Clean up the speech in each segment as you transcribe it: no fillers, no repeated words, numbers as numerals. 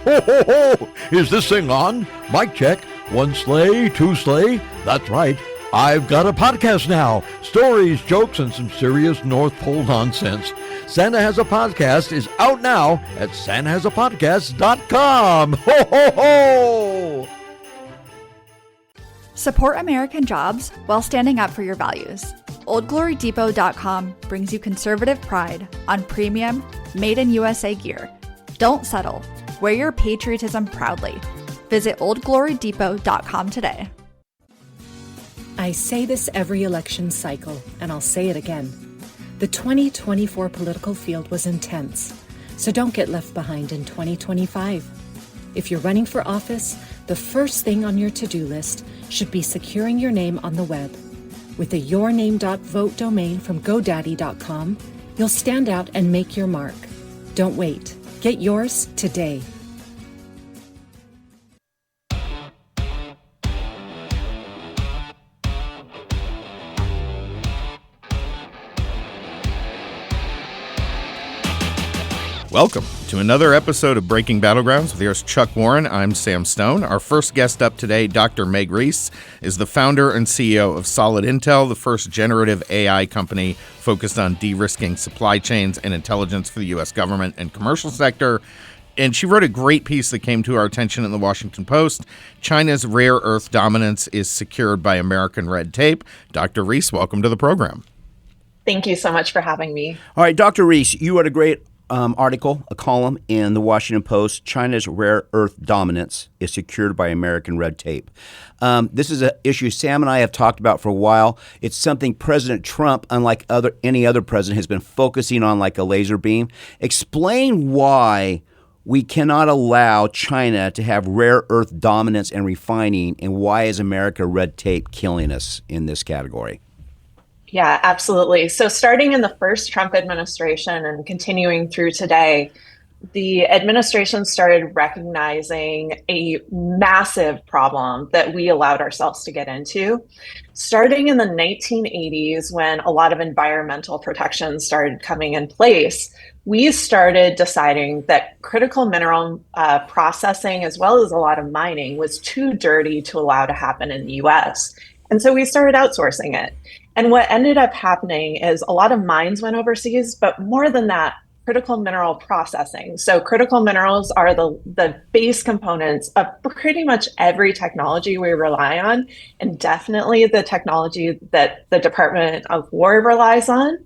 Ho, ho, ho! Is this thing on? Mic check. One sleigh, two sleigh. That's right. I've got a podcast now. Stories, jokes, and some serious North Pole nonsense. Santa Has a Podcast is out now at santahasapodcast.com. Ho, ho, ho! Support American jobs while standing up for your values. OldGloryDepot.com brings you conservative pride on premium, made-in-USA gear. Don't settle. Wear your patriotism proudly. Visit OldGloryDepot.com today. I say this every election cycle, and I'll say it again. The 2024 political field was intense, so don't get left behind in 2025. If you're running for office, the first thing on your to-do list should be securing your name on the web. With a yourname.vote domain from GoDaddy.com, you'll stand out and make your mark. Don't wait. Get yours today. Welcome to another episode of Breaking Battlegrounds with yours, Chuck Warren. I'm Sam Stone. Our first guest up today, Dr. Meg Reiss, is the founder and CEO of SolidIntel, the first generative AI company focused on de-risking supply chains and intelligence for the U.S. government and commercial sector. And she wrote a great piece that came to our attention in the Washington Post. China's rare earth dominance is secured by American red tape. Dr. Reiss, welcome to the program. Thank you so much for having me. All right, Dr. Reiss, you wrote a great article, a column in the Washington Post. China's rare earth dominance is secured by American red tape. This is an issue Sam and I have talked about for a while. It's something President Trump, unlike any other president, has been focusing on like a laser beam. Explain why we cannot allow China to have rare earth dominance and refining, and why is America red tape killing us in this category? Yeah, absolutely. So starting in the first Trump administration and continuing through today, the administration started recognizing a massive problem that we allowed ourselves to get into. Starting in the 1980s, when a lot of environmental protections started coming in place, we started deciding that critical mineral processing, as well as a lot of mining, was too dirty to allow to happen in the US. And so we started outsourcing it. And what ended up happening is a lot of mines went overseas, but more than that, critical mineral processing. So critical minerals are the base components of pretty much every technology we rely on, and definitely the technology that the Department of War relies on.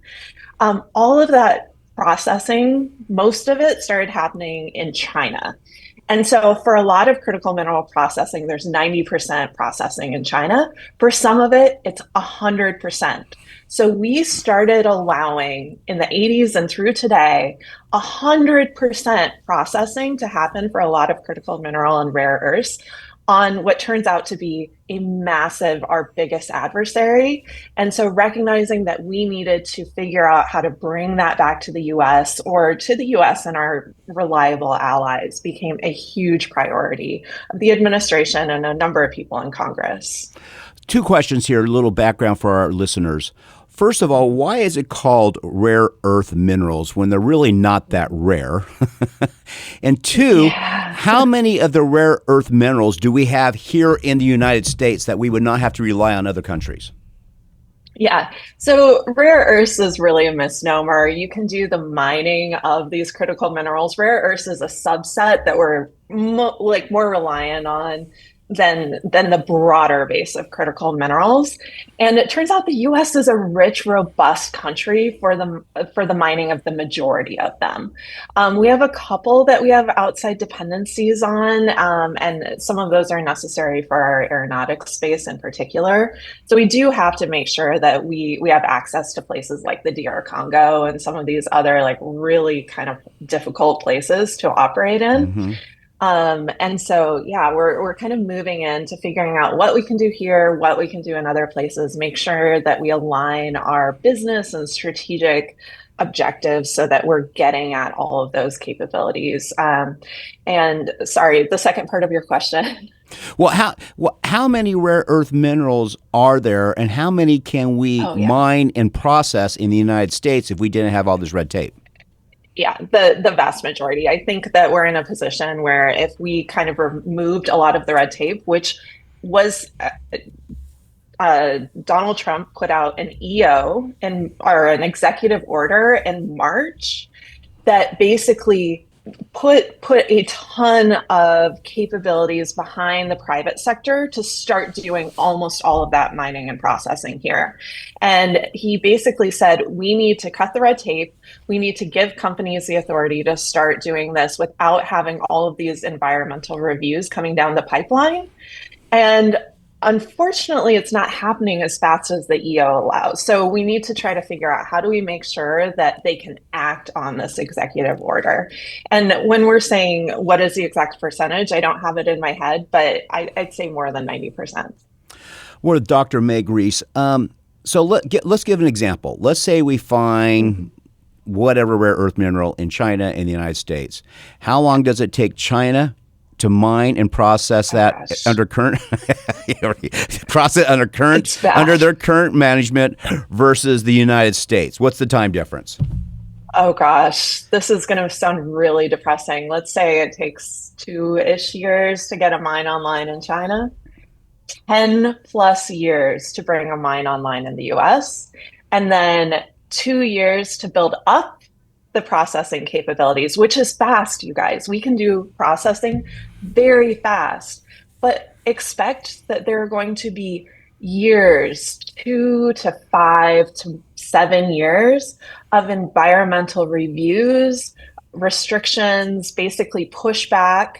All of that processing, most of it started happening in China. And so for a lot of critical mineral processing, there's 90% processing in China. For some of it, it's 100%. So we started allowing, in the 80s and through today, 100% processing to happen for a lot of critical mineral and rare earths on what turns out to be a massive, our biggest adversary. And so recognizing that we needed to figure out how to bring that back to the US, or to the US and our reliable allies, became a huge priority of the administration and a number of people in Congress. Two questions here, a little background for our listeners. First of all, why is it called rare earth minerals when they're really not that rare? And two, how many of the rare earth minerals do we have here in the United States that we would not have to rely on other countries? Yeah, so rare earths is really a misnomer. You can do the mining of these critical minerals. Rare earths is a subset that we're more reliant on than the broader base of critical minerals. And it turns out the US is a rich, robust country for the mining of the majority of them. We have a couple that we have outside dependencies on, and some of those are necessary for our aeronautics space in particular. So we do have to make sure that we have access to places like the DR Congo and some of these other really kind of difficult places to operate in. Mm-hmm. And so, yeah, we're kind of moving into figuring out what we can do here, what we can do in other places, make sure that we align our business and strategic objectives so that we're getting at all of those capabilities. And sorry, the second part of your question. Well, how many rare earth minerals are there, and how many can we mine and process in the United States if we didn't have all this red tape? Yeah, the vast majority. I think that we're in a position where if we kind of removed a lot of the red tape, which was Donald Trump put out an EO or an executive order in March that basically put a ton of capabilities behind the private sector to start doing almost all of that mining and processing here. And he basically said, we need to cut the red tape. We need to give companies the authority to start doing this without having all of these environmental reviews coming down the pipeline. And unfortunately, it's not happening as fast as the EO allows. So we need to try to figure out, how do we make sure that they can act on this executive order? And when we're saying what is the exact percentage, I don't have it in my head, but I'd say more than 90%. We're with Dr. Meg Reiss. So let's give an example. Let's say we find whatever rare earth mineral in China and the United States. How long does it take China to mine and process that under current under their current management versus the United States? What's the time difference? Oh gosh, this is going to sound really depressing. Let's say it takes 2-ish years to get a mine online in China, 10 plus years to bring a mine online in the US, and then 2 years to build up the processing capabilities, which is fast, you guys. We can do processing very fast, but expect that there are going to be years, 2 to 5 to 7 years of environmental reviews, restrictions, basically pushback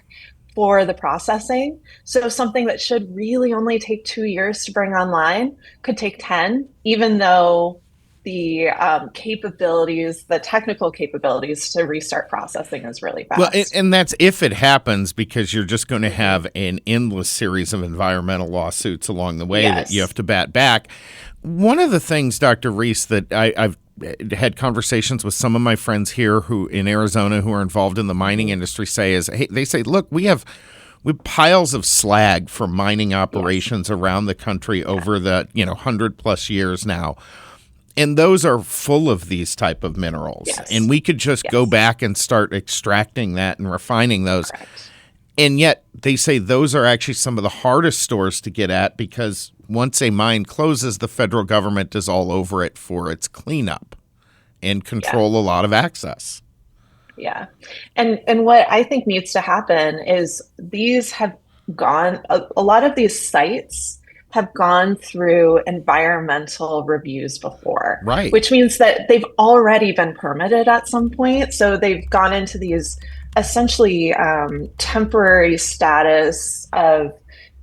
for the processing. So something that should really only take 2 years to bring online could take 10, even though the capabilities, the technical capabilities to restart processing is really fast. Well, and that's if it happens, because you're just going to have an endless series of environmental lawsuits along the way that you have to bat back. One of the things, Dr. Reiss, that I've had conversations with some of my friends here who in Arizona who are involved in the mining industry say is, hey, they say, look, we have piles of slag for mining operations around the country over the 100 plus years now. And those are full of these type of minerals. Yes. And we could just go back and start extracting that and refining those. Correct. And yet they say those are actually some of the hardest stores to get at, because once a mine closes, the federal government is all over it for its cleanup and control a lot of access. Yeah. And what I think needs to happen is these have gone, a lot of these sites have gone through environmental reviews before, right? Which means that they've already been permitted at some point. So they've gone into these essentially temporary status of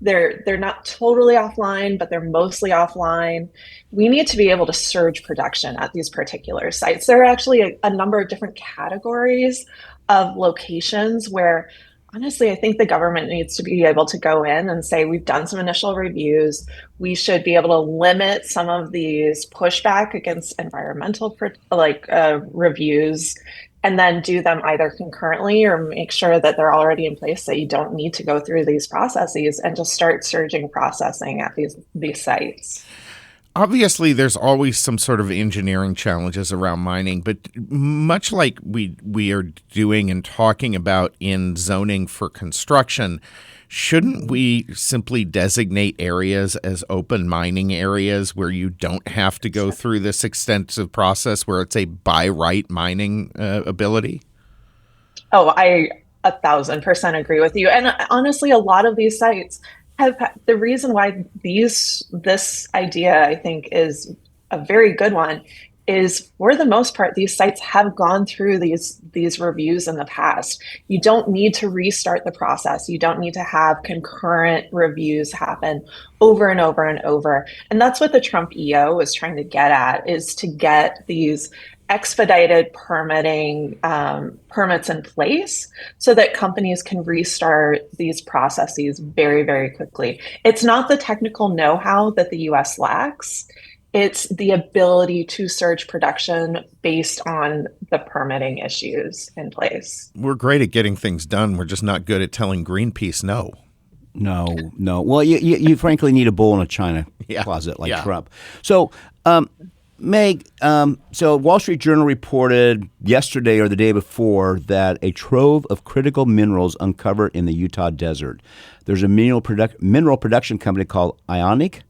they're not totally offline, but they're mostly offline. We need to be able to surge production at these particular sites. There are actually a number of different categories of locations where, honestly, I think the government needs to be able to go in and say, we've done some initial reviews. We should be able to limit some of these pushback against environmental reviews, and then do them either concurrently or make sure that they're already in place so you don't need to go through these processes and just start surging processing at these sites. Obviously, there's always some sort of engineering challenges around mining, but much like we are doing and talking about in zoning for construction, shouldn't we simply designate areas as open mining areas where you don't have to go through this extensive process, where it's a by right mining ability? Oh, I 1,000% agree with you. And honestly, a lot of these sites have, the reason why this idea, I think, is a very good one, is for the most part, these sites have gone through these reviews in the past. You don't need to restart the process. You don't need to have concurrent reviews happen over and over and over. And that's what the Trump EO was trying to get at, is to get these expedited permitting permits in place so that companies can restart these processes very, very quickly. It's not the technical know-how that the US lacks. It's the ability to surge production based on the permitting issues in place. We're great at getting things done. We're just not good at telling Greenpeace no. No. Well, you frankly need a bull in a china closet like Trump. So Meg, so Wall Street Journal reported yesterday or the day before that a trove of critical minerals uncovered in the Utah desert. There's a mineral production company called Ionic,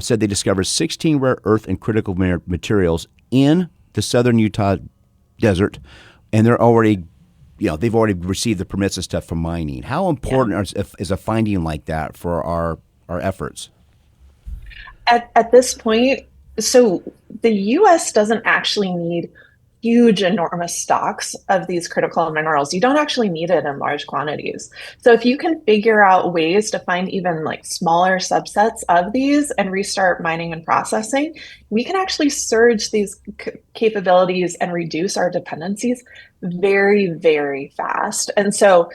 said they discovered 16 rare earth and critical materials in the southern Utah desert, and they're already, they've already received the permits and stuff for mining. How important is a finding like that for our efforts? At this point, so the U.S. doesn't actually need huge, enormous stocks of these critical minerals. You don't actually need it in large quantities. So if you can figure out ways to find even like smaller subsets of these and restart mining and processing, we can actually surge these capabilities and reduce our dependencies very, very fast. And so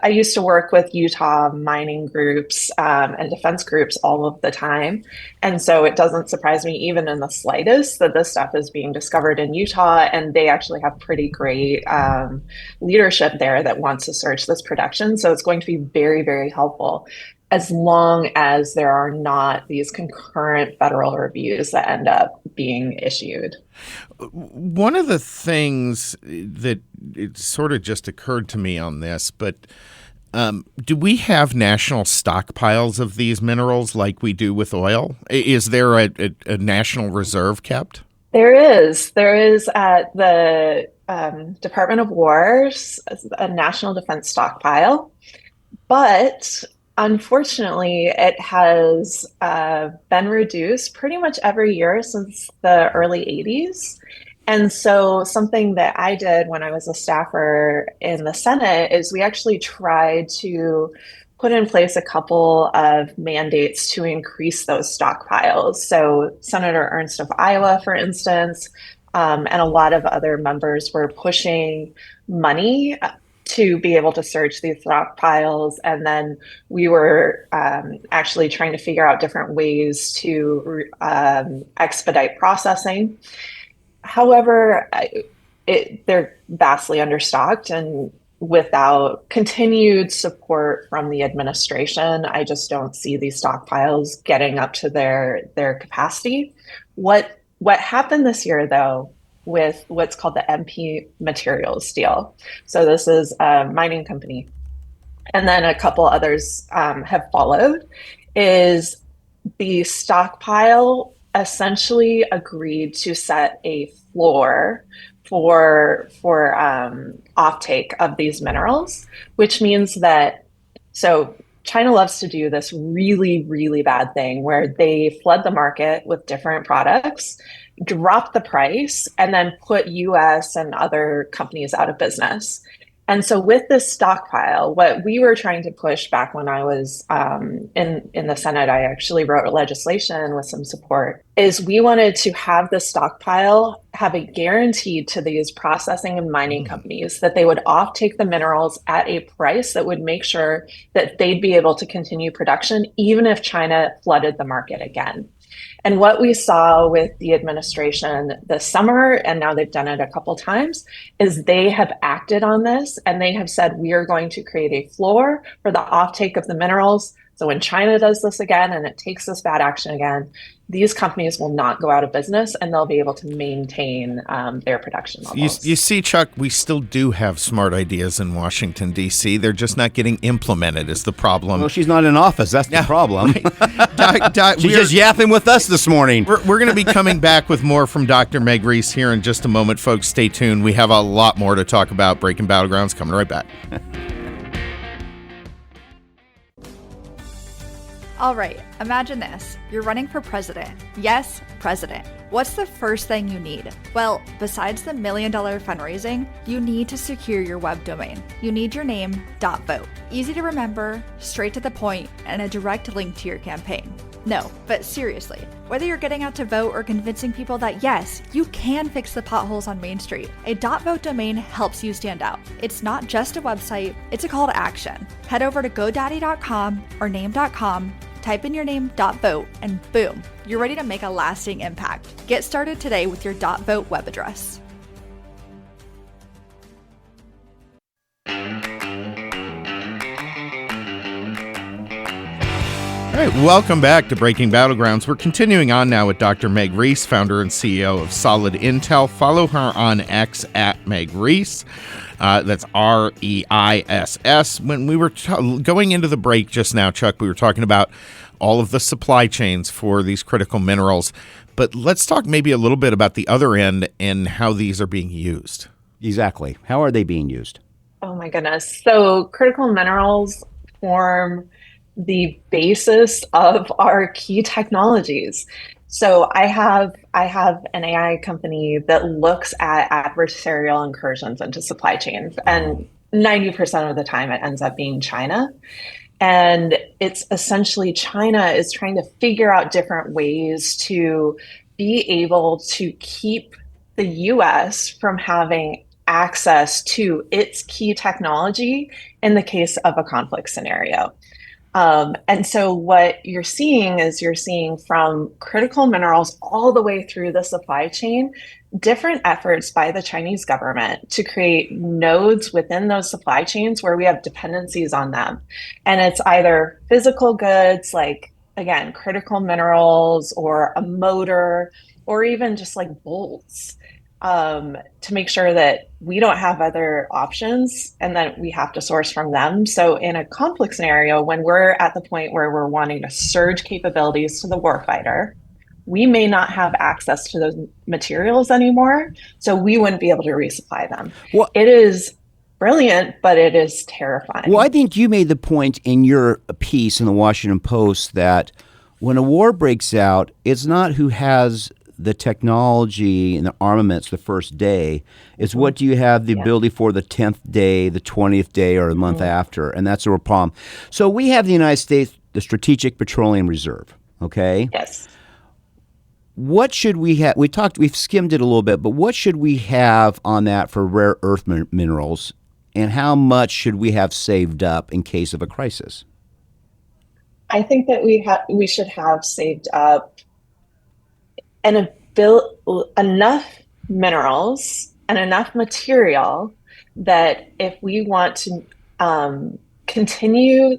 I used to work with Utah mining groups and defense groups all of the time. And so it doesn't surprise me even in the slightest that this stuff is being discovered in Utah. And they actually have pretty great leadership there that wants to search this production. So it's going to be very, very helpful as long as there are not these concurrent federal reviews that end up being issued. One of the things that it sort of just occurred to me on this, but do we have national stockpiles of these minerals like we do with oil? Is there a national reserve kept? There is. There is at the Department of War's a national defense stockpile, but unfortunately, it has been reduced pretty much every year since the early 80s. And so something that I did when I was a staffer in the Senate is we actually tried to put in place a couple of mandates to increase those stockpiles. So Senator Ernst of Iowa, for instance, and a lot of other members were pushing money to be able to search these stockpiles. And then we were actually trying to figure out different ways to expedite processing. However, they're vastly understocked, and without continued support from the administration, I just don't see these stockpiles getting up to their capacity. What happened this year, though, with what's called the MP Materials deal. So this is a mining company, and then a couple others have followed, is the stockpile essentially agreed to set a floor for offtake of these minerals, which means that, so China loves to do this really, really bad thing where they flood the market with different products, drop the price, and then put US and other companies out of business. And so with this stockpile, what we were trying to push back when I was in the Senate, I actually wrote legislation with some support, is we wanted to have the stockpile have a guarantee to these processing and mining companies that they would offtake the minerals at a price that would make sure that they'd be able to continue production, even if China flooded the market again. And what we saw with the administration this summer, and now they've done it a couple times, is they have acted on this and they have said, we are going to create a floor for the offtake of the minerals. So when China does this again and it takes this bad action again, these companies will not go out of business and they'll be able to maintain their production levels. You see, Chuck, we still do have smart ideas in Washington, D.C. They're just not getting implemented is the problem. Well, she's not in office. That's the problem. Right. She's just yapping with us this morning. We're going to be coming back with more from Dr. Meg Reiss here in just a moment. Folks, stay tuned. We have a lot more to talk about. Breaking Battlegrounds coming right back. All right, imagine this. You're running for president. Yes, president. What's the first thing you need? Well, besides the $1 million fundraising, you need to secure your web domain. You need your name, .vote. Easy to remember, straight to the point, and a direct link to your campaign. No, but seriously, whether you're getting out to vote or convincing people that yes, you can fix the potholes on Main Street, a .vote domain helps you stand out. It's not just a website, it's a call to action. Head over to GoDaddy.com or name.com, type in your name, .vote, and boom, you're ready to make a lasting impact. Get started today with your .vote web address. All right, welcome back to Breaking Battlegrounds. We're continuing on now with Dr. Meg Reiss, founder and CEO of SolidIntel. Follow her on X at Meg Reiss. That's REISS. When we were going into the break just now, Chuck, we were talking about all of the supply chains for these critical minerals. But let's talk maybe a little bit about the other end and how these are being used. Exactly. How are they being used? Oh my goodness. So critical minerals form the basis of our key technologies. So I have an AI company that looks at adversarial incursions into supply chains, and 90% of the time it ends up being China. And it's essentially China is trying to figure out different ways to be able to keep the US from having access to its key technology in the case of a conflict scenario. And so what you're seeing is you're seeing from critical minerals all the way through the supply chain, different efforts by the Chinese government to create nodes within those supply chains where we have dependencies on them. And it's either physical goods, like, again, critical minerals or a motor, or even just like bolts. To make sure that we don't have other options and that we have to source from them. So in a conflict scenario, when we're at the point where we're wanting to surge capabilities to the warfighter, we may not have access to those materials anymore. So we wouldn't be able to resupply them. Well, it is brilliant, but it is terrifying. Well, I think you made the point in your piece in the Washington Post that when a war breaks out, it's not who has the technology and the armaments the first day. It's what do you have the ability for the 10th day, the 20th day, or the month after, and that's a real problem. So we have the United States, the Strategic Petroleum Reserve, okay? Yes. What should we have? We've skimmed it a little bit, but what should we have on that for rare earth minerals, and how much should we have saved up in case of a crisis? I think that we should have saved up and enough minerals and enough material that if we want to continue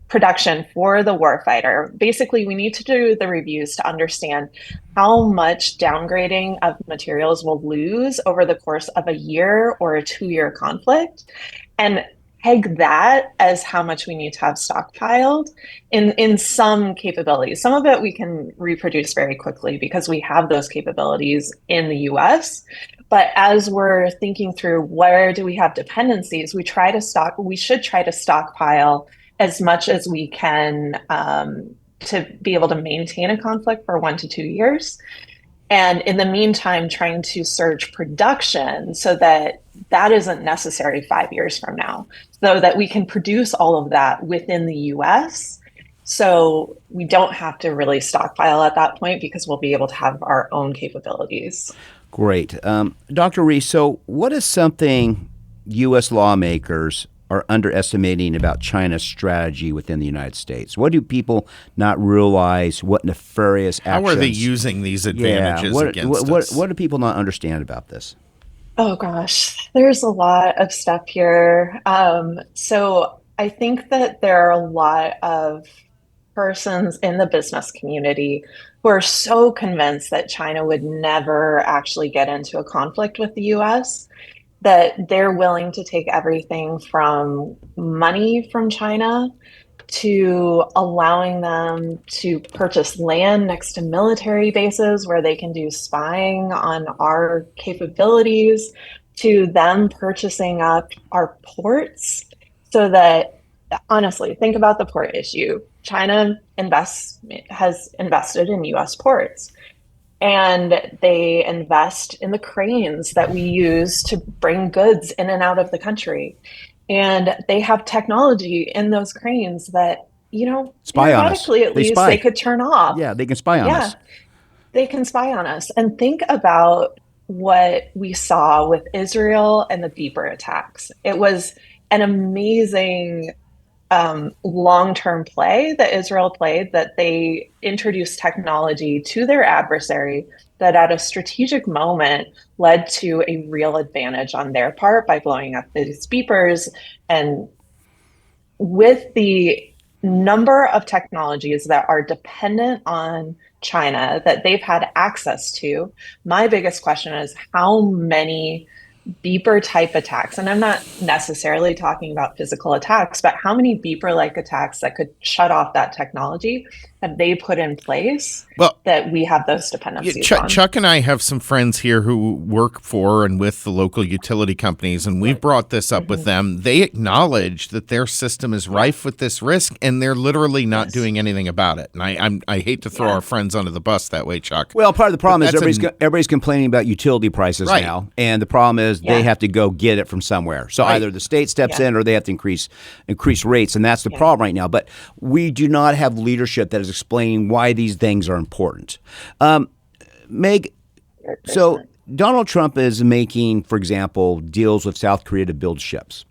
production for the warfighter, basically we need to do the reviews to understand how much downgrading of materials we'll lose over the course of a year or a 2-year conflict, and peg that as how much we need to have stockpiled in some capabilities. Some of it we can reproduce very quickly because we have those capabilities in the US. But as we're thinking through where do we have dependencies, we should try to stockpile as much as we can to be able to maintain a conflict for 1 to 2 years. And in the meantime, trying to surge production so that that isn't necessary 5 years from now, so that we can produce all of that within the US. So we don't have to really stockpile at that point because we'll be able to have our own capabilities. Great. Dr. Reiss, so what is something U.S. lawmakers are underestimating about China's strategy within the United States? What do people not realize? What nefarious actions? How are they using these advantages against us? What do people not understand about this? Oh gosh, there's a lot of stuff here. So I think that there are a lot of persons in the business community who are so convinced that China would never actually get into a conflict with the US that they're willing to take everything from money from China to allowing them to purchase land next to military bases where they can do spying on our capabilities, to them purchasing up our ports so that, honestly, think about the port issue. China has invested in US ports, and they invest in the cranes that we use to bring goods in and out of the country. And they have technology in those cranes that, spy on us. At least they could turn off. Yeah, they can spy on us. They can spy on us. And think about what we saw with Israel and the Beeper attacks. It was an amazing long-term play that Israel played, that they introduced technology to their adversary that at a strategic moment led to a real advantage on their part by blowing up these beepers. And with the number of technologies that are dependent on China that they've had access to, my biggest question is how many beeper type attacks, and I'm not necessarily talking about physical attacks, but how many beeper like attacks that could shut off that technology have they put in place that we have those dependencies on? Chuck and I have some friends here who work for and with the local utility companies, and we've brought this up with them. They acknowledge that their system is rife with this risk, and they're literally not doing anything about it. And I hate to throw our friends under the bus that way, Chuck. Well, part of the problem is everybody's complaining about utility prices now, and the problem is they have to go get it from somewhere. So either the state steps in or they have to increase rates, and that's the problem right now. But we do not have leadership that is explaining why these things are important. Meg, so Donald Trump is making, for example, deals with South Korea to build ships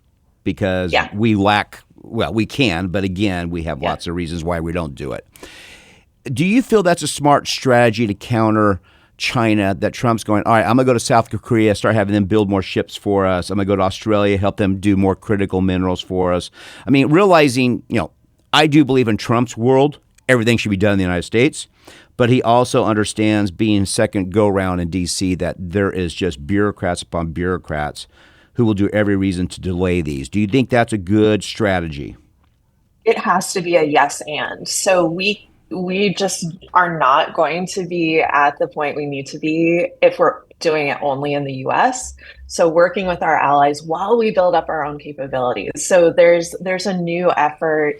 because we lack, well, we can, but again, we have lots of reasons why we don't do it. Do you feel that's a smart strategy to counter China, that Trump's going, all right, I'm going to go to South Korea, start having them build more ships for us. I'm going to go to Australia, help them do more critical minerals for us. I mean, realizing, I do believe in Trump's world, everything should be done in the United States, but he also understands being second go-round in D.C. that there is just bureaucrats upon bureaucrats who will do every reason to delay these. Do you think that's a good strategy? It has to be a yes and. So we just are not going to be at the point we need to be if we're doing it only in the U.S. So working with our allies while we build up our own capabilities. So there's a new effort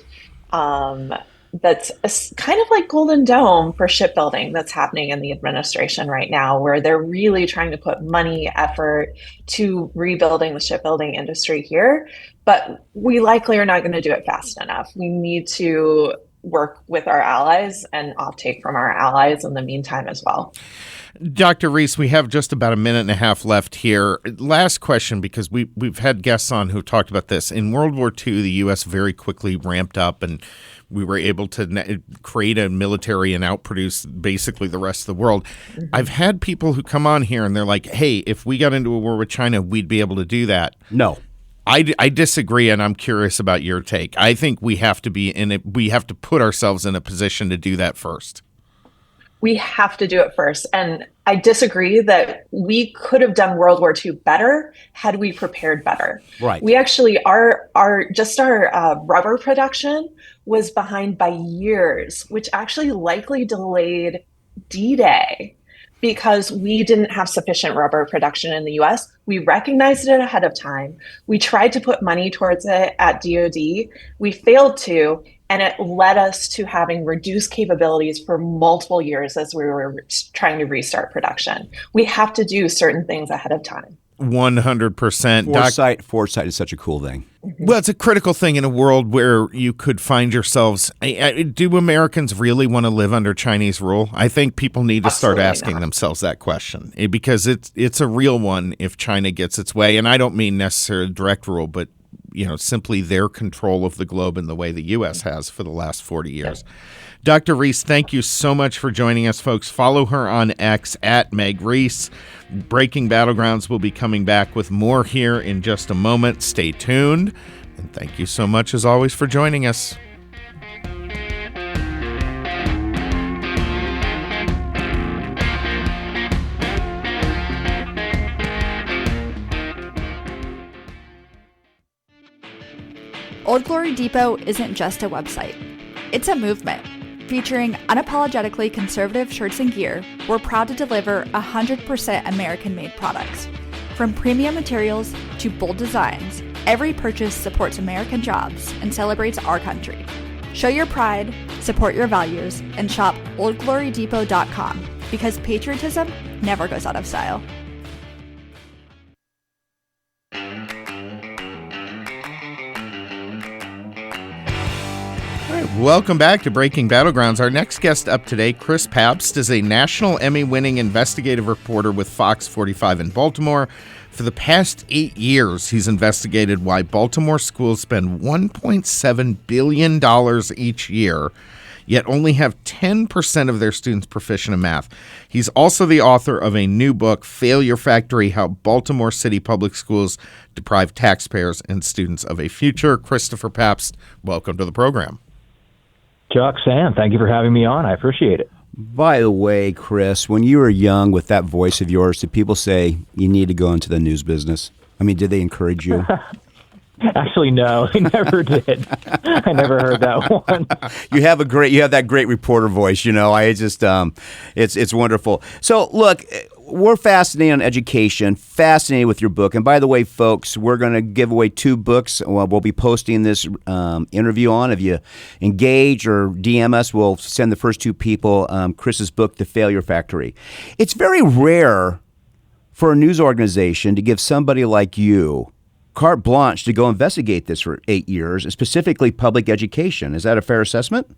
that's kind of like Golden Dome for shipbuilding that's happening in the administration right now, where they're really trying to put money, effort to rebuilding the shipbuilding industry here. But we likely are not going to do it fast enough. We need to work with our allies and offtake from our allies in the meantime as well. Dr. Reiss, we have just about a minute and a half left here. Last question, because we've had guests on who talked about this. In World War II, the U.S. very quickly ramped up, and we were able to create a military and outproduce basically the rest of the world. Mm-hmm. I've had people who come on here, and they're like, hey, if we got into a war with China, we'd be able to do that. No. I disagree, and I'm curious about your take. I think we have to be in it. We have to put ourselves in a position to do that first. We have to do it first. And I disagree that we could have done World War II better had we prepared better. Right. We actually, our rubber production was behind by years, which actually likely delayed D-Day because we didn't have sufficient rubber production in the US. We recognized it ahead of time. We tried to put money towards it at DoD. We failed to, and it led us to having reduced capabilities for multiple years as we were trying to restart production. We have to do certain things ahead of time. 100%. Foresight is such a cool thing. Well, it's a critical thing in a world where you could find yourselves. Do Americans really want to live under Chinese rule? I think people need to start asking themselves that question because it's a real one if China gets its way. And I don't mean necessarily direct rule, but simply their control of the globe in the way the U.S. has for the last 40 years. Yeah. Dr. Reiss, thank you so much for joining us, folks. Follow her on X at Meg Reiss. Breaking Battlegrounds will be coming back with more here in just a moment. Stay tuned. And thank you so much, as always, for joining us. Old Glory Depot isn't just a website. It's a movement. Featuring unapologetically conservative shirts and gear, we're proud to deliver 100% American-made products. From premium materials to bold designs, every purchase supports American jobs and celebrates our country. Show your pride, support your values, and shop oldglorydepot.com because patriotism never goes out of style. Welcome back to Breaking Battlegrounds. Our next guest up today, Chris Papst, is a national Emmy-winning investigative reporter with Fox 45 in Baltimore. For the past 8 years, he's investigated why Baltimore schools spend $1.7 billion each year, yet only have 10% of their students proficient in math. He's also the author of a new book, Failure Factory: How Baltimore City Public Schools Deprive Taxpayers and Students of a Future. Christopher Papst, welcome to the program. Chuck, Sam, thank you for having me on. I appreciate it. By the way, Chris, when you were young with that voice of yours, did people say you need to go into the news business? I mean, did they encourage you? Actually, no, I never did. I never heard that one. You have that great reporter voice. It's wonderful. So look, we're fascinated on education, fascinated with your book. And by the way, folks, we're going to give away 2 books. We'll be posting this interview on. If you engage or DM us, we'll send the first 2 people Chris's book, The Failure Factory. It's very rare for a news organization to give somebody like you carte blanche to go investigate this for 8 years, and specifically public education. Is that a fair assessment?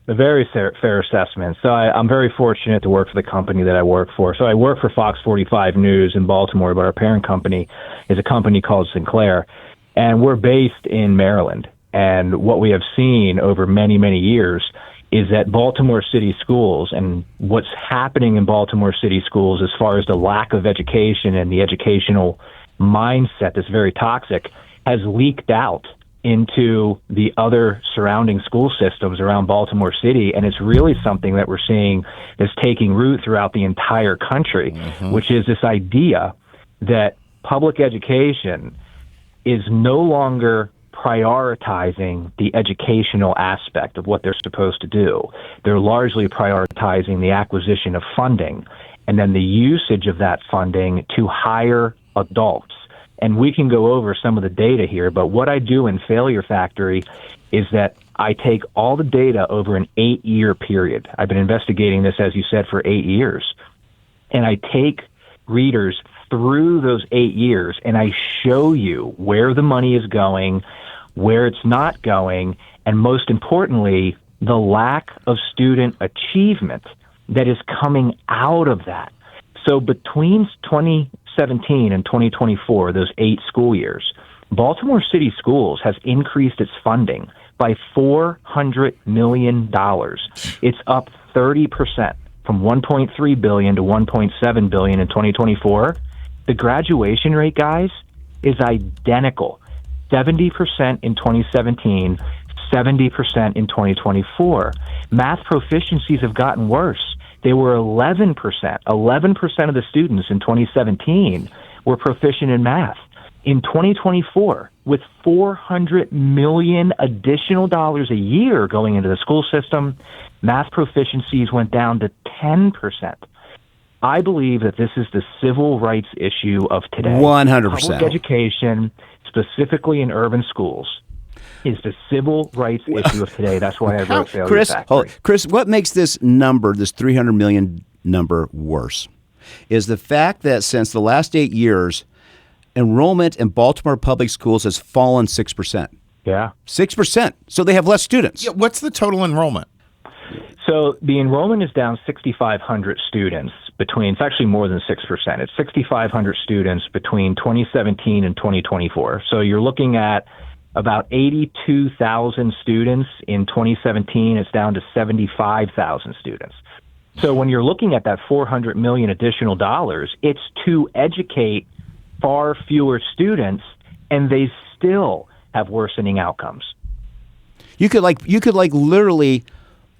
A very fair assessment. So I'm very fortunate to work for the company that I work for. So I work for Fox 45 News in Baltimore, but our parent company is a company called Sinclair, and we're based in Maryland. And what we have seen over many, many years is that Baltimore City schools and what's happening in Baltimore City schools as far as the lack of education and the educational mindset that's very toxic has leaked out into the other surrounding school systems around Baltimore City. And it's really something that we're seeing that's taking root throughout the entire country, which is this idea that public education is no longer prioritizing the educational aspect of what they're supposed to do. They're largely prioritizing the acquisition of funding and then the usage of that funding to hire adults. And we can go over some of the data here, but what I do in Failure Factory is that I take all the data over an 8-year period. I've been investigating this, as you said, for 8 years. And I take readers through those 8 years and I show you where the money is going, where it's not going, and most importantly, the lack of student achievement that is coming out of that. So between 2017 and 2024, those 8 school years, Baltimore City Schools has increased its funding by $400 million. It's up 30% from $1.3 billion to $1.7 billion in 2024. The graduation rate, guys, is identical. 70% in 2017, 70% in 2024. Math proficiencies have gotten worse. They were 11%. 11% of the students in 2017 were proficient in math. In 2024, with $400 million additional dollars a year going into the school system, math proficiencies went down to 10%. I believe that this is the civil rights issue of today. 100%. Public education, specifically in urban schools, is the civil rights issue of today. That's why I wrote Failure Factory. Chris, what makes this number, this 300 million number, worse is the fact that since the last 8 years, enrollment in Baltimore public schools has fallen 6%. Yeah. 6%. So they have less students. Yeah, what's the total enrollment? So the enrollment is down 6,500 students it's actually more than 6%. It's 6,500 students between 2017 and 2024. So you're looking at about 82,000 students in 2017. It's down to 75,000 students. So when you're looking at that $400 million additional dollars, it's to educate far fewer students, and they still have worsening outcomes. You could literally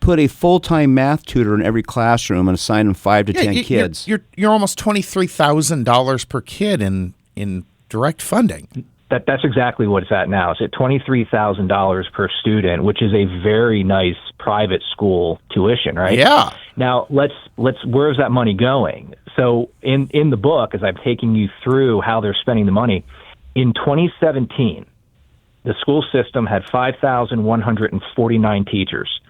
put a full-time math tutor in every classroom and assign them 5 to 10 kids. You're almost $23,000 per kid in direct funding. That's exactly what it's at now. It's at $23,000 per student, which is a very nice private school tuition, right? Yeah. Now where's that money going? So in the book, as I'm taking you through how they're spending the money, in 2017, the school system had 5,149 teachers.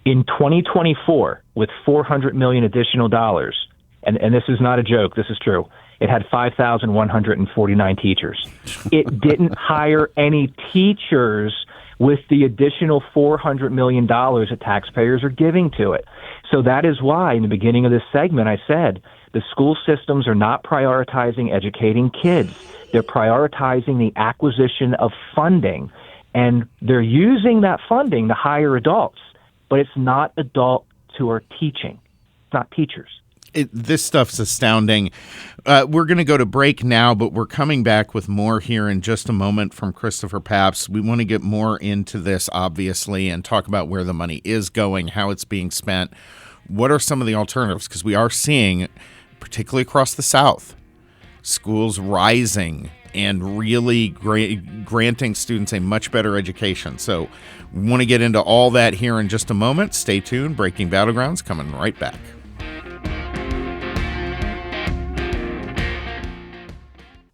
In 2024, with $400 million additional dollars, and this is not a joke, this is true, it had 5,149 teachers. It didn't hire any teachers with the additional $400 million that taxpayers are giving to it. So that is why, in the beginning of this segment, I said the school systems are not prioritizing educating kids. They're prioritizing the acquisition of funding, and they're using that funding to hire adults. But it's not adults who are teaching. It's not teachers. This stuff's astounding. We're going to go to break now, but we're coming back with more here in just a moment from Christopher Papst. We want to get more into this, obviously, and talk about where the money is going, how it's being spent. What are some of the alternatives? Because we are seeing, particularly across the South, schools rising and really granting students a much better education. So we want to get into all that here in just a moment. Stay tuned. Breaking Battlegrounds coming right back.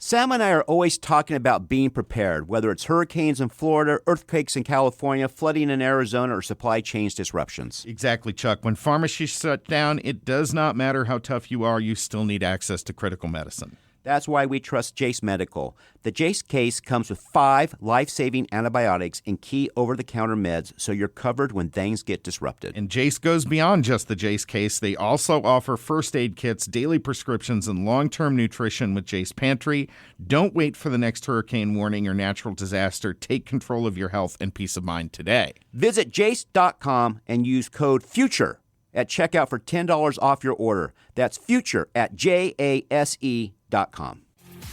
Sam and I are always talking about being prepared, whether it's hurricanes in Florida, earthquakes in California, flooding in Arizona, or supply chain disruptions. Exactly, Chuck. When pharmacies shut down, it does not matter how tough you are, you still need access to critical medicine. That's why we trust Jace Medical. The Jace case comes with 5 life-saving antibiotics and key over-the-counter meds, so you're covered when things get disrupted. And Jace goes beyond just the Jace case. They also offer first aid kits, daily prescriptions, and long-term nutrition with Jace Pantry. Don't wait for the next hurricane warning or natural disaster. Take control of your health and peace of mind today. Visit jace.com and use code FUTURE at checkout for $10 off your order. That's FUTURE at JASE.com.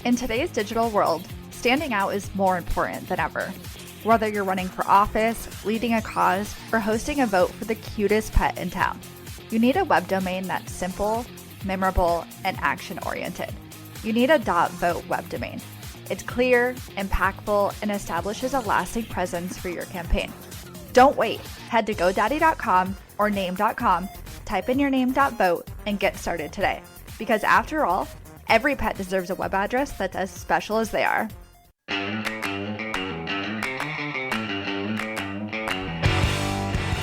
In today's digital world, standing out is more important than ever. Whether you're running for office, leading a cause, or hosting a vote for the cutest pet in town, you need a web domain that's simple, memorable, and action-oriented. You need a .vote web domain. It's clear, impactful, and establishes a lasting presence for your campaign. Don't wait. Head to GoDaddy.com or name.com, type in your name.vote, and get started today. Because after all, every pet deserves a web address that's as special as they are.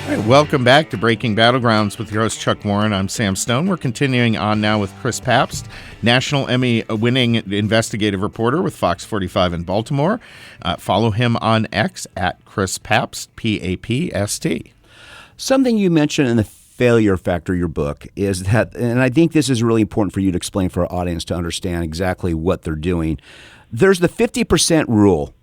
All right, welcome back to Breaking Battlegrounds with your host, Chuck Warren. I'm Sam Stone. We're continuing on now with Chris Papst, National Emmy-winning investigative reporter with Fox 45 in Baltimore. Follow him on X at Chris Papst, Papst. Something you mentioned in the failure factor, your book, is that, and I think this is really important for you to explain for our audience to understand exactly what they're doing. There's the 50% rule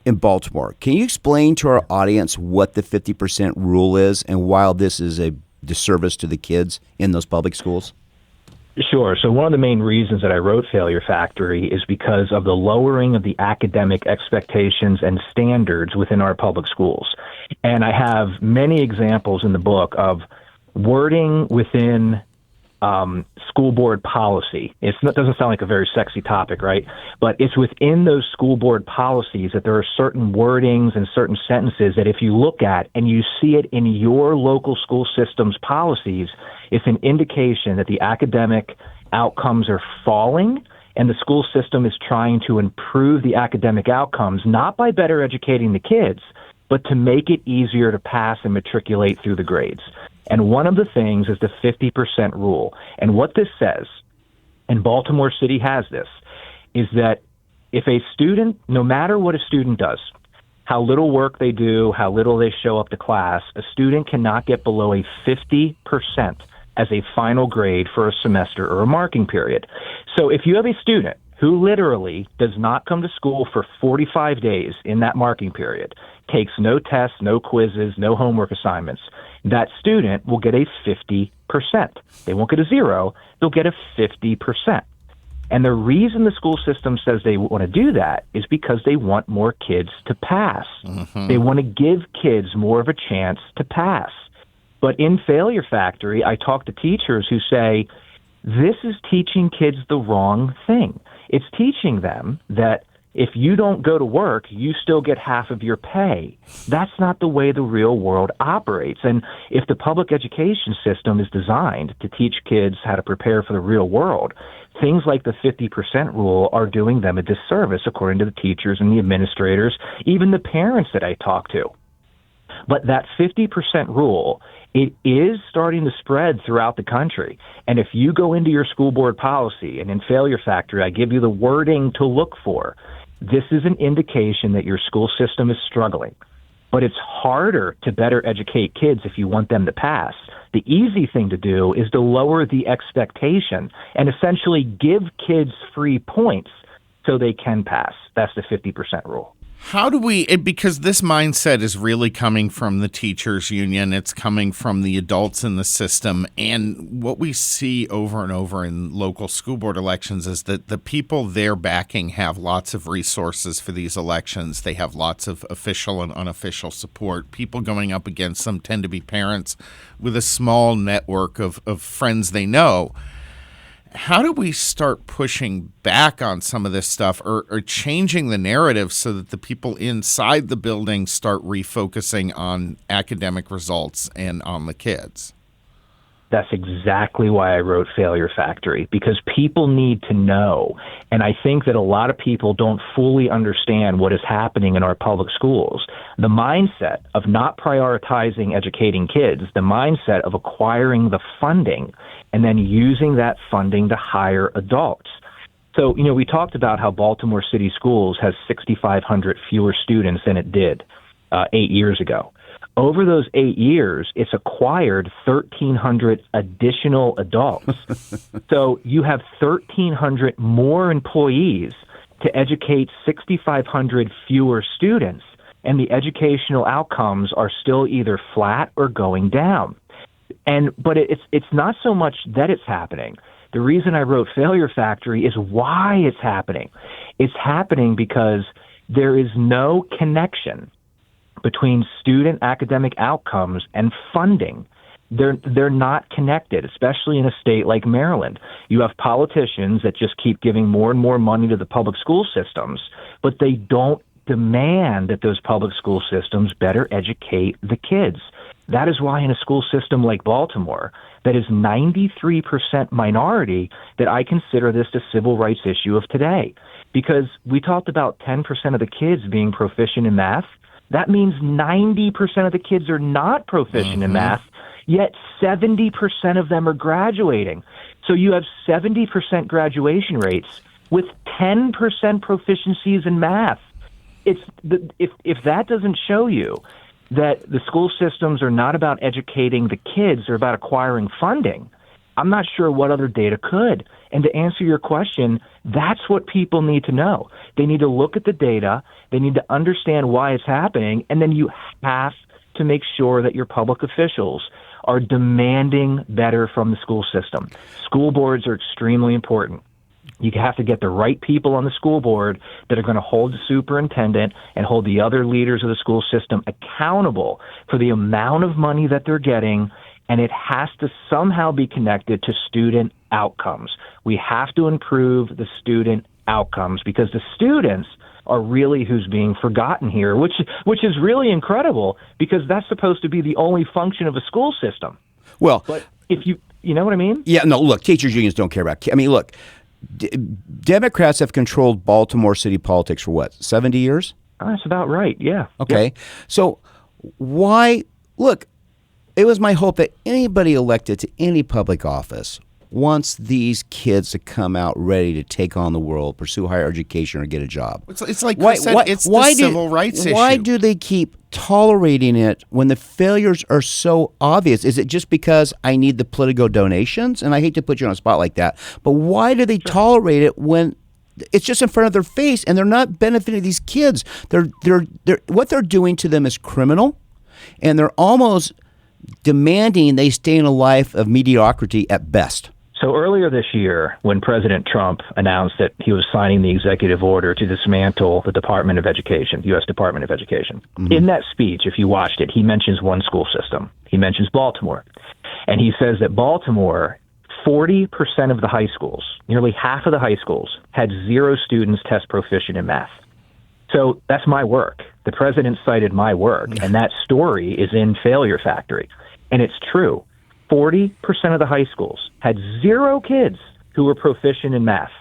in Baltimore. Can you explain to our audience what the 50% rule is and why this is a disservice to the kids in those public schools? Sure. So one of the main reasons that I wrote Failure Factory is because of the lowering of the academic expectations and standards within our public schools. And I have many examples in the book of wording within school board policy. It doesn't sound like a very sexy topic, right? But it's within those school board policies that there are certain wordings and certain sentences that if you look at and you see it in your local school system's policies, it's an indication that the academic outcomes are falling and the school system is trying to improve the academic outcomes, not by better educating the kids, but to make it easier to pass and matriculate through the grades. And one of the things is the 50% rule. And what this says, and Baltimore City has this, is that if a student, no matter what a student does, how little work they do, how little they show up to class, a student cannot get below a 50% as a final grade for a semester or a marking period. So if you have a student who literally does not come to school for 45 days in that marking period, takes no tests, no quizzes, no homework assignments, that student will get a 50%. They won't get a 0, they'll get a 50%. And the reason the school system says they want to do that is because they want more kids to pass. Mm-hmm. They want to give kids more of a chance to pass. But in Failure Factory, I talk to teachers who say, this is teaching kids the wrong thing. It's teaching them that if you don't go to work, you still get half of your pay. That's not the way the real world operates. And if the public education system is designed to teach kids how to prepare for the real world, things like the 50% rule are doing them a disservice, according to the teachers and the administrators, even the parents that I talk to. But that 50% rule, it is starting to spread throughout the country. And if you go into your school board policy, and in Failure Factory, I give you the wording to look for, this is an indication that your school system is struggling. But it's harder to better educate kids if you want them to pass. The easy thing to do is to lower the expectation and essentially give kids free points so they can pass. That's the 50% rule. How do we, because this mindset is really coming from the teachers union, it's coming from the adults in the system, and what we see over and over in local school board elections is that the people they're backing have lots of resources for these elections. They have lots of official and unofficial support. People going up against them tend to be parents with a small network of friends they know. How do we start pushing back on some of this stuff or changing the narrative so that the people inside the building start refocusing on academic results and on the kids? That's exactly why I wrote Failure Factory, because people need to know. And I think that a lot of people don't fully understand what is happening in our public schools. The mindset of not prioritizing educating kids, the mindset of acquiring the funding and then using that funding to hire adults. So, we talked about how Baltimore City Schools has 6,500 fewer students than it did 8 years ago. Over those 8 years, it's acquired 1,300 additional adults. So you have 1,300 more employees to educate 6,500 fewer students, and the educational outcomes are still either flat or going down. But it's not so much that it's happening. The reason I wrote Failure Factory is why it's happening. It's happening because there is no connection between student academic outcomes and funding. They're not connected, especially in a state like Maryland. You have politicians that just keep giving more and more money to the public school systems, but they don't demand that those public school systems better educate the kids. That is why in a school system like Baltimore, that is 93% minority, that I consider this a civil rights issue of today. Because we talked about 10% of the kids being proficient in math. That means 90% of the kids are not proficient in math, yet 70% of them are graduating. So you have 70% graduation rates with 10% proficiencies in math. If that doesn't show you that the school systems are not about educating the kids, they're about acquiring funding, I'm not sure what other data could. And to answer your question, that's what people need to know. They need to look at the data, they need to understand why it's happening, and then you have to make sure that your public officials are demanding better from the school system. School boards are extremely important. You have to get the right people on the school board that are going to hold the superintendent and hold the other leaders of the school system accountable for the amount of money that they're getting, and it has to somehow be connected to student outcomes. We have to improve the student outcomes because the students are really who's being forgotten here, which is really incredible because that's supposed to be the only function of a school system. Well, but if you know what I mean? Yeah, no, look, teachers unions don't care about kids. I mean, look, Democrats have controlled Baltimore city politics for what, 70 years? That's about right, yeah. Okay. Yeah. So why, look, it was my hope that anybody elected to any public office wants these kids to come out ready to take on the world, pursue higher education, or get a job. It's like Chris said, it's the civil rights issue. Why do they keep tolerating it when the failures are so obvious? Is it just because I need the political donations? And I hate to put you on a spot like that, but why do they tolerate it when it's just in front of their face and they're not benefiting these kids? They're what they're doing to them is criminal, and they're almost demanding they stay in a life of mediocrity at best. So earlier this year, when President Trump announced that he was signing the executive order to dismantle the Department of Education, the U.S. Department of Education, in that speech, if you watched it, he mentions one school system. He mentions Baltimore. And he says that Baltimore, 40% of the high schools, nearly half of the high schools, had 0 students test proficient in math. So that's my work. The president cited my work, and that story is in Failure Factory. And it's true. 40% of the high schools had 0 kids who were proficient in math.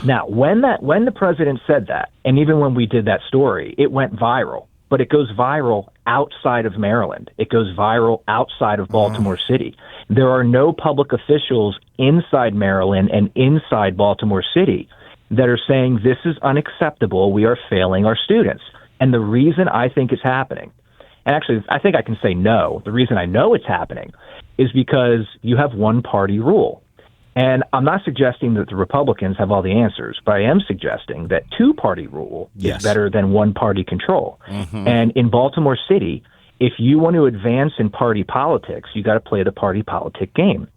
Now, when the president said that, and even when we did that story, it went viral. But it goes viral outside of Maryland. It goes viral outside of Baltimore City. There are no public officials inside Maryland and inside Baltimore City that are saying this is unacceptable. We are failing our students. And the reason I think it's happening, and actually I think I can say no, the reason I know it's happening is because you have one party rule. And I'm not suggesting that the Republicans have all the answers, but I am suggesting that two-party rule is better than one-party control. And in Baltimore City, if you want to advance in party politics, you got to play the party politic game.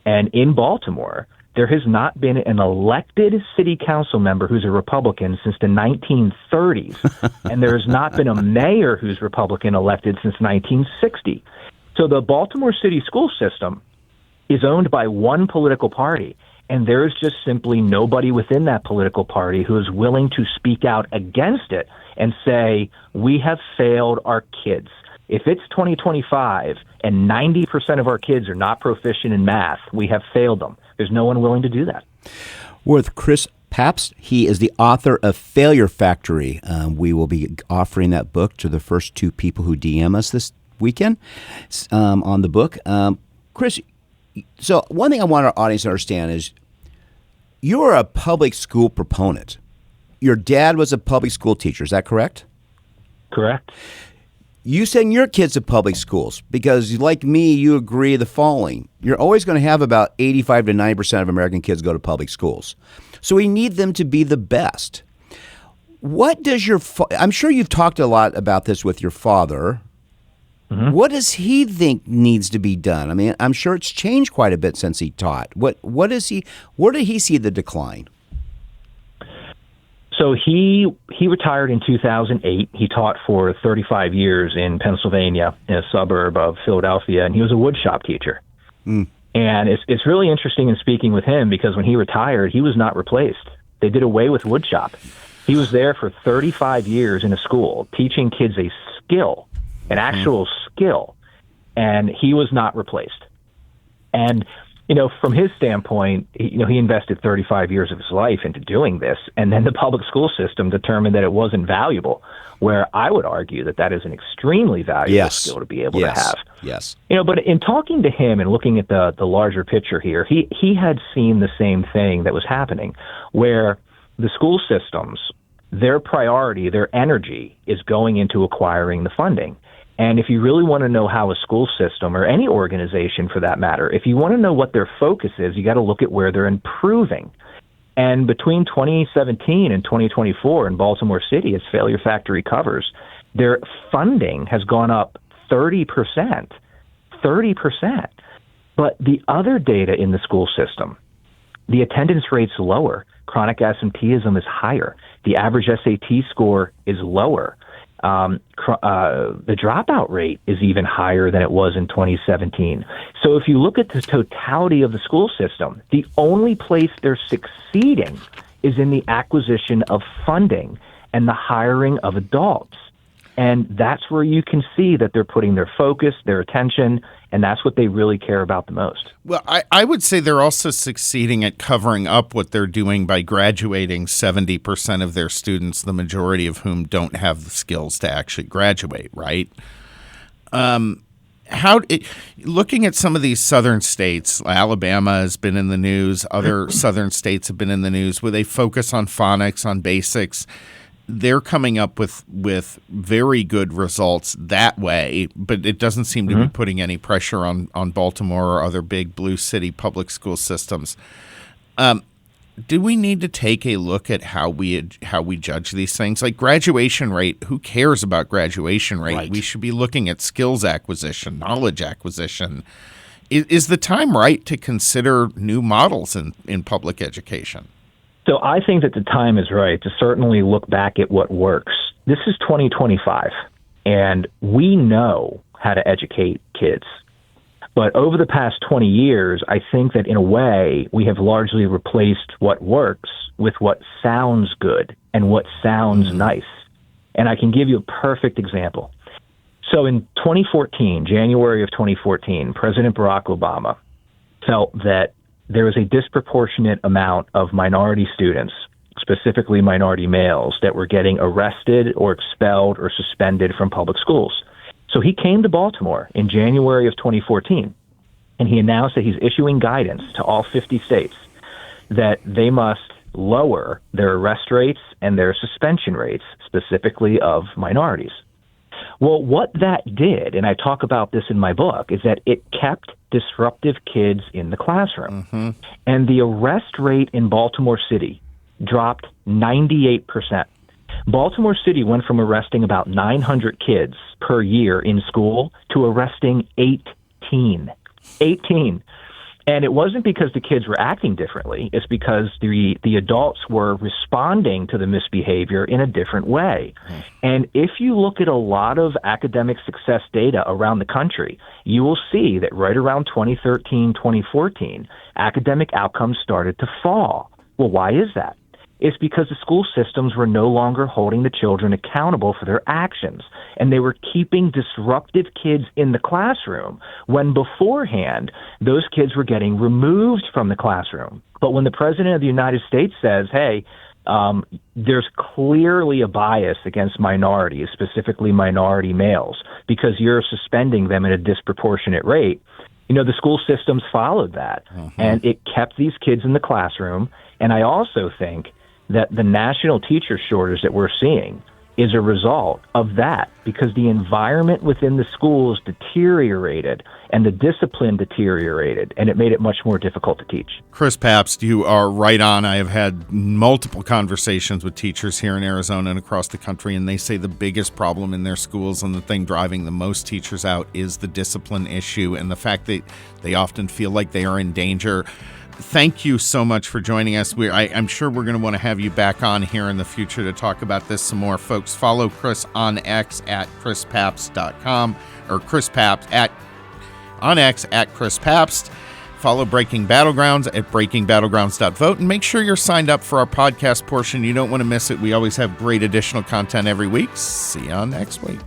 And in Baltimore, there has not been an elected city council member who's a Republican since the 1930s, and there has not been a mayor who's Republican elected since 1960. So the Baltimore City school system is owned by one political party, and there is just simply nobody within that political party who is willing to speak out against it and say, we have failed our kids. If it's 2025 and 90% of our kids are not proficient in math, we have failed them. There's no one willing to do that. With Chris Papst, he is the author of Failure Factory. We will be offering that book to the first two people who DM us this weekend on the book. Chris, so one thing I want our audience to understand is you're a public school proponent. Your dad was a public school teacher. Is that correct? Correct. You send your kids to public schools because, like me, you agree the following. You're always going to have about 85 to 90% of American kids go to public schools. So we need them to be the best. What does I'm sure you've talked a lot about this with your father. What does he think needs to be done? I mean, I'm sure it's changed quite a bit since he taught. Where did he see the decline? So he retired in 2008. He taught for 35 years in Pennsylvania, in a suburb of Philadelphia, and he was a woodshop teacher. And it's really interesting in speaking with him because when he retired, he was not replaced. They did away with woodshop. He was there for 35 years in a school, teaching kids a skill, an actual skill, and he was not replaced. And, from his standpoint, he invested 35 years of his life into doing this, and then the public school system determined that it wasn't valuable, where I would argue that is an extremely valuable skill to be able to have. Yes. But in talking to him and looking at the larger picture here, he had seen the same thing that was happening, where the school systems, their priority, their energy is going into acquiring the funding. And if you really want to know how a school system, or any organization for that matter, if you want to know what their focus is, you got to look at where they're improving. And between 2017 and 2024 in Baltimore City, as Failure Factory covers, their funding has gone up 30%. 30%. But the other data in the school system, the attendance rate's lower, chronic absenteeism is higher, the average SAT score is lower. The dropout rate is even higher than it was in 2017. So if you look at the totality of the school system, the only place they're succeeding is in the acquisition of funding and the hiring of adults. And that's where you can see that they're putting their focus, their attention, and that's what they really care about the most. Well, I would say they're also succeeding at covering up what they're doing by graduating 70% of their students, the majority of whom don't have the skills to actually graduate, right? Looking at some of these southern states, Alabama has been in the news, other southern states have been in the news, where they focus on phonics, on basics. They're coming up with very good results that way, but it doesn't seem to be putting any pressure on Baltimore or other big blue city public school systems. Do we need to take a look at how we judge these things? Like graduation rate, who cares about graduation rate? Right. We should be looking at skills acquisition, knowledge acquisition. Is the time right to consider new models in public education? So I think that the time is right to certainly look back at what works. This is 2025, and we know how to educate kids. But over the past 20 years, I think that in a way, we have largely replaced what works with what sounds good and what sounds nice. And I can give you a perfect example. So in 2014, January of 2014, President Barack Obama felt that there was a disproportionate amount of minority students, specifically minority males, that were getting arrested or expelled or suspended from public schools. So he came to Baltimore in January of 2014, and he announced that he's issuing guidance to all 50 states that they must lower their arrest rates and their suspension rates, specifically of minorities. Well, what that did, and I talk about this in my book, is that it kept disruptive kids in the classroom. And the arrest rate in Baltimore City dropped 98%. Baltimore City went from arresting about 900 kids per year in school to arresting 18. And it wasn't because the kids were acting differently. It's because the adults were responding to the misbehavior in a different way. And if you look at a lot of academic success data around the country, you will see that right around 2013, 2014, academic outcomes started to fall. Well, why is that? It's because the school systems were no longer holding the children accountable for their actions, and they were keeping disruptive kids in the classroom when beforehand those kids were getting removed from the classroom. But when the President of the United States says, hey, there's clearly a bias against minorities, specifically minority males, because you're suspending them at a disproportionate rate, the school systems followed that, and it kept these kids in the classroom. And I also think that the national teacher shortage that we're seeing is a result of that, because the environment within the schools deteriorated and the discipline deteriorated, and it made it much more difficult to teach. Chris Papst, you are right on. I have had multiple conversations with teachers here in Arizona and across the country, and they say the biggest problem in their schools and the thing driving the most teachers out is the discipline issue and the fact that they often feel like they are in danger. Thank you so much for joining us. I'm sure we're going to want to have you back on here in the future to talk about this some more. Folks, follow Chris on X at chrispapst.com or Chris Papst on X at Chris Papst. Follow Breaking Battlegrounds at breakingbattlegrounds.vote, and make sure you're signed up for our podcast portion. You don't want to miss it. We always have great additional content every week. See you on next week.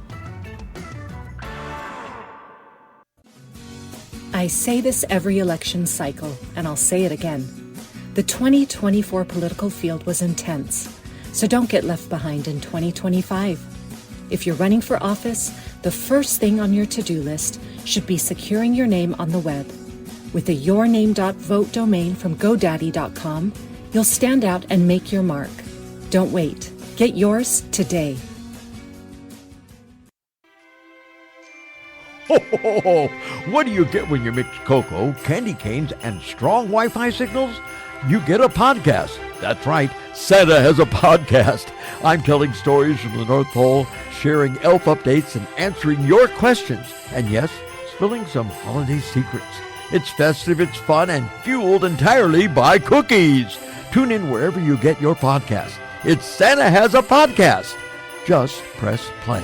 I say this every election cycle, and I'll say it again. The 2024 political field was intense, so don't get left behind in 2025. If you're running for office, the first thing on your to-do list should be securing your name on the web. With a yourname.vote domain from GoDaddy.com, you'll stand out and make your mark. Don't wait. Get yours today. What do you get when you mix cocoa, candy canes, and strong Wi-Fi signals? You get a podcast. That's right, Santa has a podcast. I'm telling stories from the North Pole, sharing elf updates, and answering your questions. And yes, spilling some holiday secrets. It's festive, it's fun, and fueled entirely by cookies. Tune in wherever you get your podcast. It's Santa has a podcast. Just press play.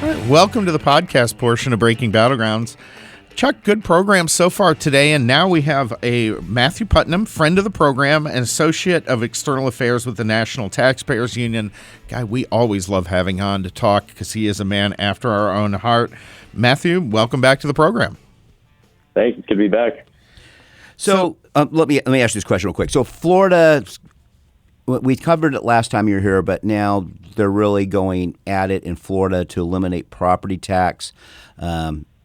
All right, welcome to the podcast portion of Breaking Battlegrounds. Chuck, good program so far today, and now we have a Matthew Putnam, friend of the program and associate of external affairs with the National Taxpayers Union. Guy we always love having on to talk because he is a man after our own heart. Matthew, welcome back to the program. Thanks. It's good to be back. So let me ask you this question real quick. So Florida, we covered it last time you were here, but now they're really going at it in Florida to eliminate property tax.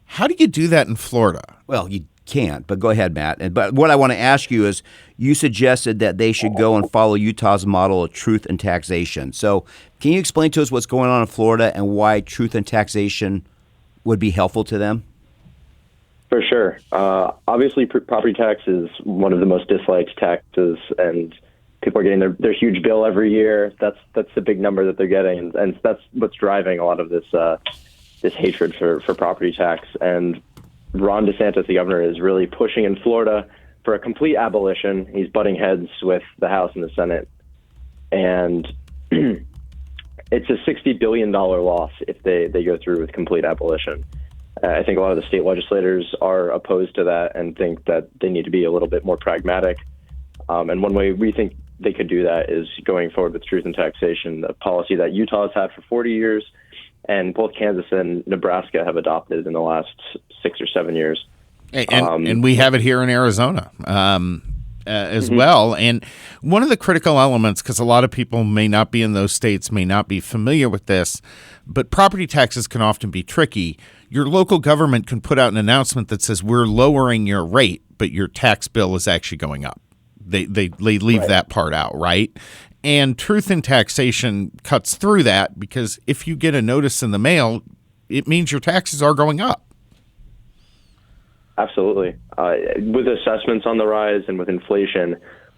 How do you do that in Florida? Well, you can't, but go ahead, Matt. But what I want to ask you is, you suggested that they should go and follow Utah's model of truth and taxation. So can you explain to us what's going on in Florida and why truth and taxation would be helpful to them? For sure. Obviously, property tax is one of the most disliked taxes, and people are getting their huge bill every year. That's the big number that they're getting, and that's what's driving a lot of this hatred for property tax. And Ron DeSantis, the governor, is really pushing in Florida for a complete abolition. He's butting heads with the House and the Senate, and it's a $60 billion loss if they go through with complete abolition. I think a lot of the state legislators are opposed to that and think that they need to be a little bit more pragmatic. And one way we think they could do that is going forward with truth and taxation, a policy that Utah has had for 40 years, and both Kansas and Nebraska have adopted in the last 6 or 7 years. And we have it here in Arizona as well. And one of the critical elements, because a lot of people may not be in those states, may not be familiar with this, but property taxes can often be tricky. Your local government can put out an announcement that says, we're lowering your rate, but your tax bill is actually going up. They leave that part out, right? And truth in taxation cuts through that, because if you get a notice in the mail, it means your taxes are going up. Absolutely. With assessments on the rise and with inflation,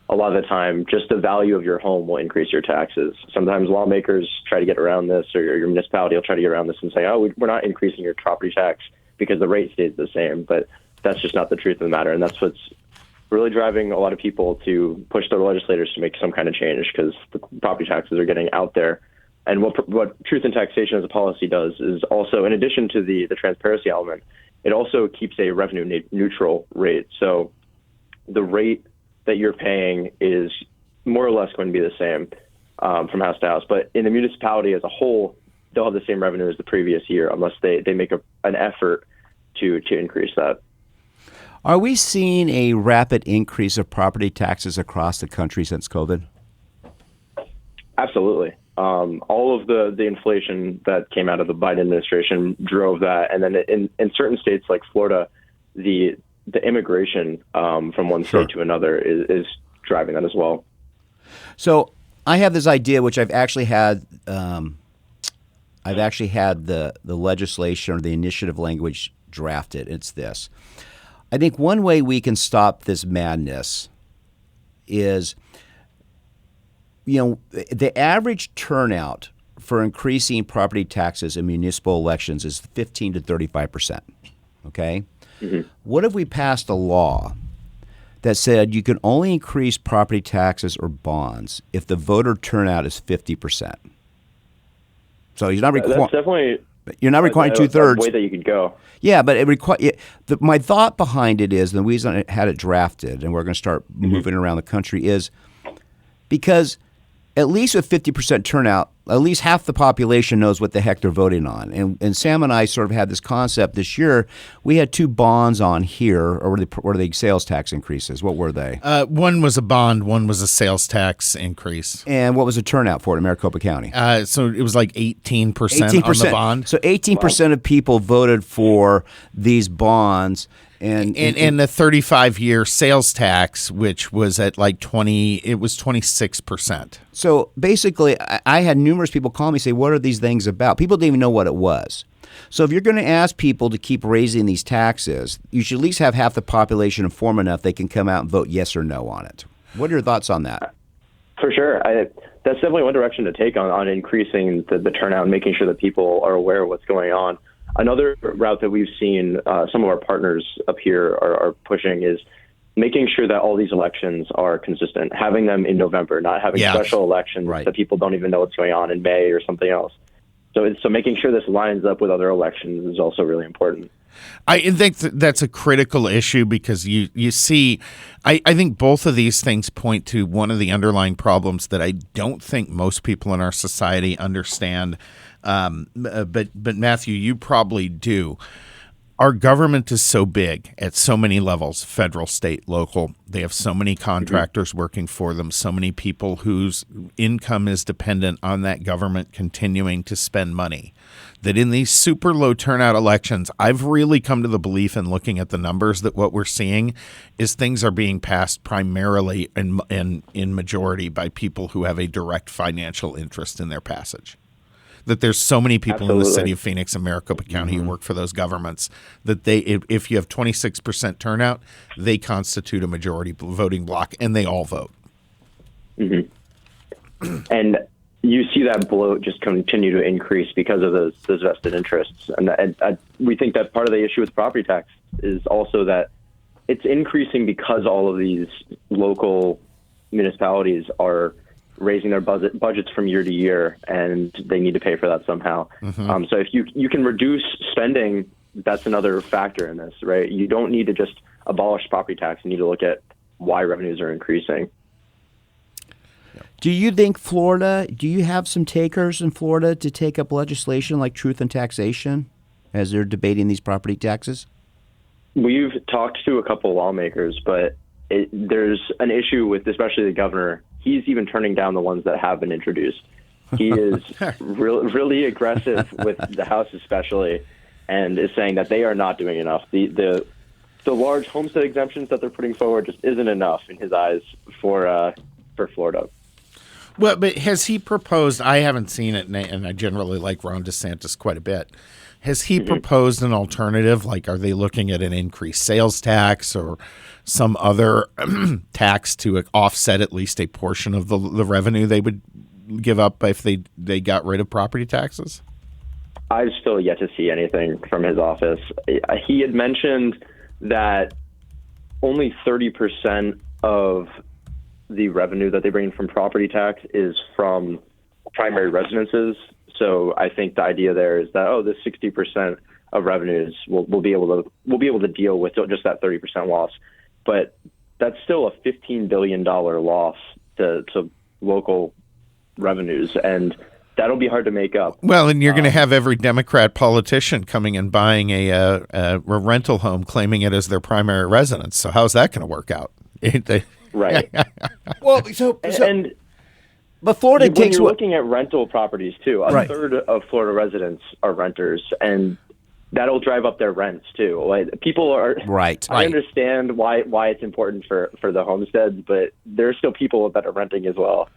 a lot of the time, just the value of your home will increase your taxes. Sometimes lawmakers try to get around this, or your municipality will try to get around this and say, oh, we're not increasing your property tax because the rate stays the same. But that's just not the truth of the matter. And that's what's really driving a lot of people to push their legislators to make some kind of change, because the property taxes are getting out there. And what truth in taxation as a policy does is also, in addition to the transparency element, it also keeps a revenue neutral rate. So the rate that you're paying is more or less going to be the same from house to house. But in the municipality as a whole, they'll have the same revenue as the previous year, unless they make an effort to increase that. Are we seeing a rapid increase of property taxes across the country since COVID? Absolutely. All of the inflation that came out of the Biden administration drove that. And then in certain states like Florida, the immigration from one state to another is driving that as well. So I have this idea, which I've actually had the legislation or the initiative language drafted. It's this. I think one way we can stop this madness is, the average turnout for increasing property taxes in municipal elections is 15 to 35%. Okay? Mm-hmm. What if we passed a law that said you can only increase property taxes or bonds if the voter turnout is 50%? So you're not requiring. You're not requiring 2/3. Way that you could go. Yeah, but my thought behind it is, the reason I had it drafted, and we're going to start moving around the country, is because at least with 50% turnout, at least half the population knows what the heck they're voting on. And Sam and I sort of had this concept this year. We had two bonds on here, or were they sales tax increases? What were they? One was a bond, one was a sales tax increase. And what was the turnout for it in Maricopa County? So it was like 18% on the bond. So 18% of people voted for these bonds. And the 35-year sales tax, which was at like 26%. So basically, I had numerous people call me and say, what are these things about? People didn't even know what it was. So if you're going to ask people to keep raising these taxes, you should at least have half the population informed enough they can come out and vote yes or no on it. What are your thoughts on that? For sure. That's definitely one direction to take on increasing the turnout and making sure that people are aware of what's going on. Another route that we've seen some of our partners up here are pushing is making sure that all these elections are consistent, having them in November, not having special elections that people don't even know what's going on in May or something else. So making sure this lines up with other elections is also really important. I think that's a critical issue, because you see, I think both of these things point to one of the underlying problems that I don't think most people in our society understand. But Matthew, you probably do. Our government is so big at so many levels, federal, state, local. They have so many contractors working for them, so many people whose income is dependent on that government continuing to spend money, that in these super low turnout elections, I've really come to the belief in looking at the numbers that what we're seeing is things are being passed primarily in majority by people who have a direct financial interest in their passage. That there's so many people in the city of Phoenix and Maricopa County who work for those governments that if you have 26% turnout, they constitute a majority voting block, and they all vote. Mm-hmm. And you see that bloat just continue to increase because of those vested interests. And we think that part of the issue with property tax is also that it's increasing because all of these local municipalities are raising their budgets from year to year, and they need to pay for that somehow. Mm-hmm. So if you can reduce spending, that's another factor in this, right? You don't need to just abolish property tax. You need to look at why revenues are increasing. Do you think do you have some takers in Florida to take up legislation like truth in taxation as they're debating these property taxes? We've talked to a couple lawmakers, but there's an issue with especially the governor. He's even turning down the ones that have been introduced. He is really aggressive with the House especially, and is saying that they are not doing enough. The large homestead exemptions that they're putting forward just isn't enough in his eyes for Florida. Well, but has he proposed? I haven't seen it, and I generally like Ron DeSantis quite a bit. Has he proposed an alternative? Like, are they looking at an increased sales tax or some other tax to offset at least a portion of the revenue they would give up if they got rid of property taxes? I've still yet to see anything from his office. He had mentioned that only 30% of the revenue that they bring in from property tax is from primary residences. So I think the idea there is that, this 60% of revenues we'll be able to deal with just that 30% loss. But that's still a $15 billion loss to local revenues, and that'll be hard to make up. Well, and you're going to have every Democrat politician coming and buying a rental home, claiming it as their primary residence. So how's that going to work out? Right. Well, but Florida when takes you're looking at rental properties too. A third of Florida residents are renters, and that'll drive up their rents too. Like, people are right. I understand why it's important for the homesteads, but there are still people that are renting as well.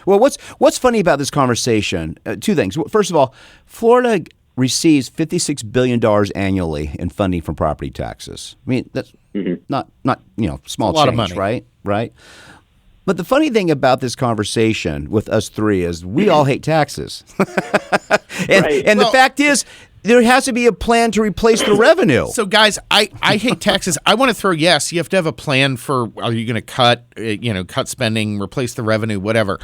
Well, what's funny about this conversation? Two things. First of all, Florida receives $56 billion annually in funding from property taxes. I mean, that's not small lot change, of money. Right. But the funny thing about this conversation with us three is we all hate taxes, and the fact is, there has to be a plan to replace the revenue. So, guys, I hate taxes. I want to throw yes. You have to have a plan for, are you going to cut spending, replace the revenue, whatever.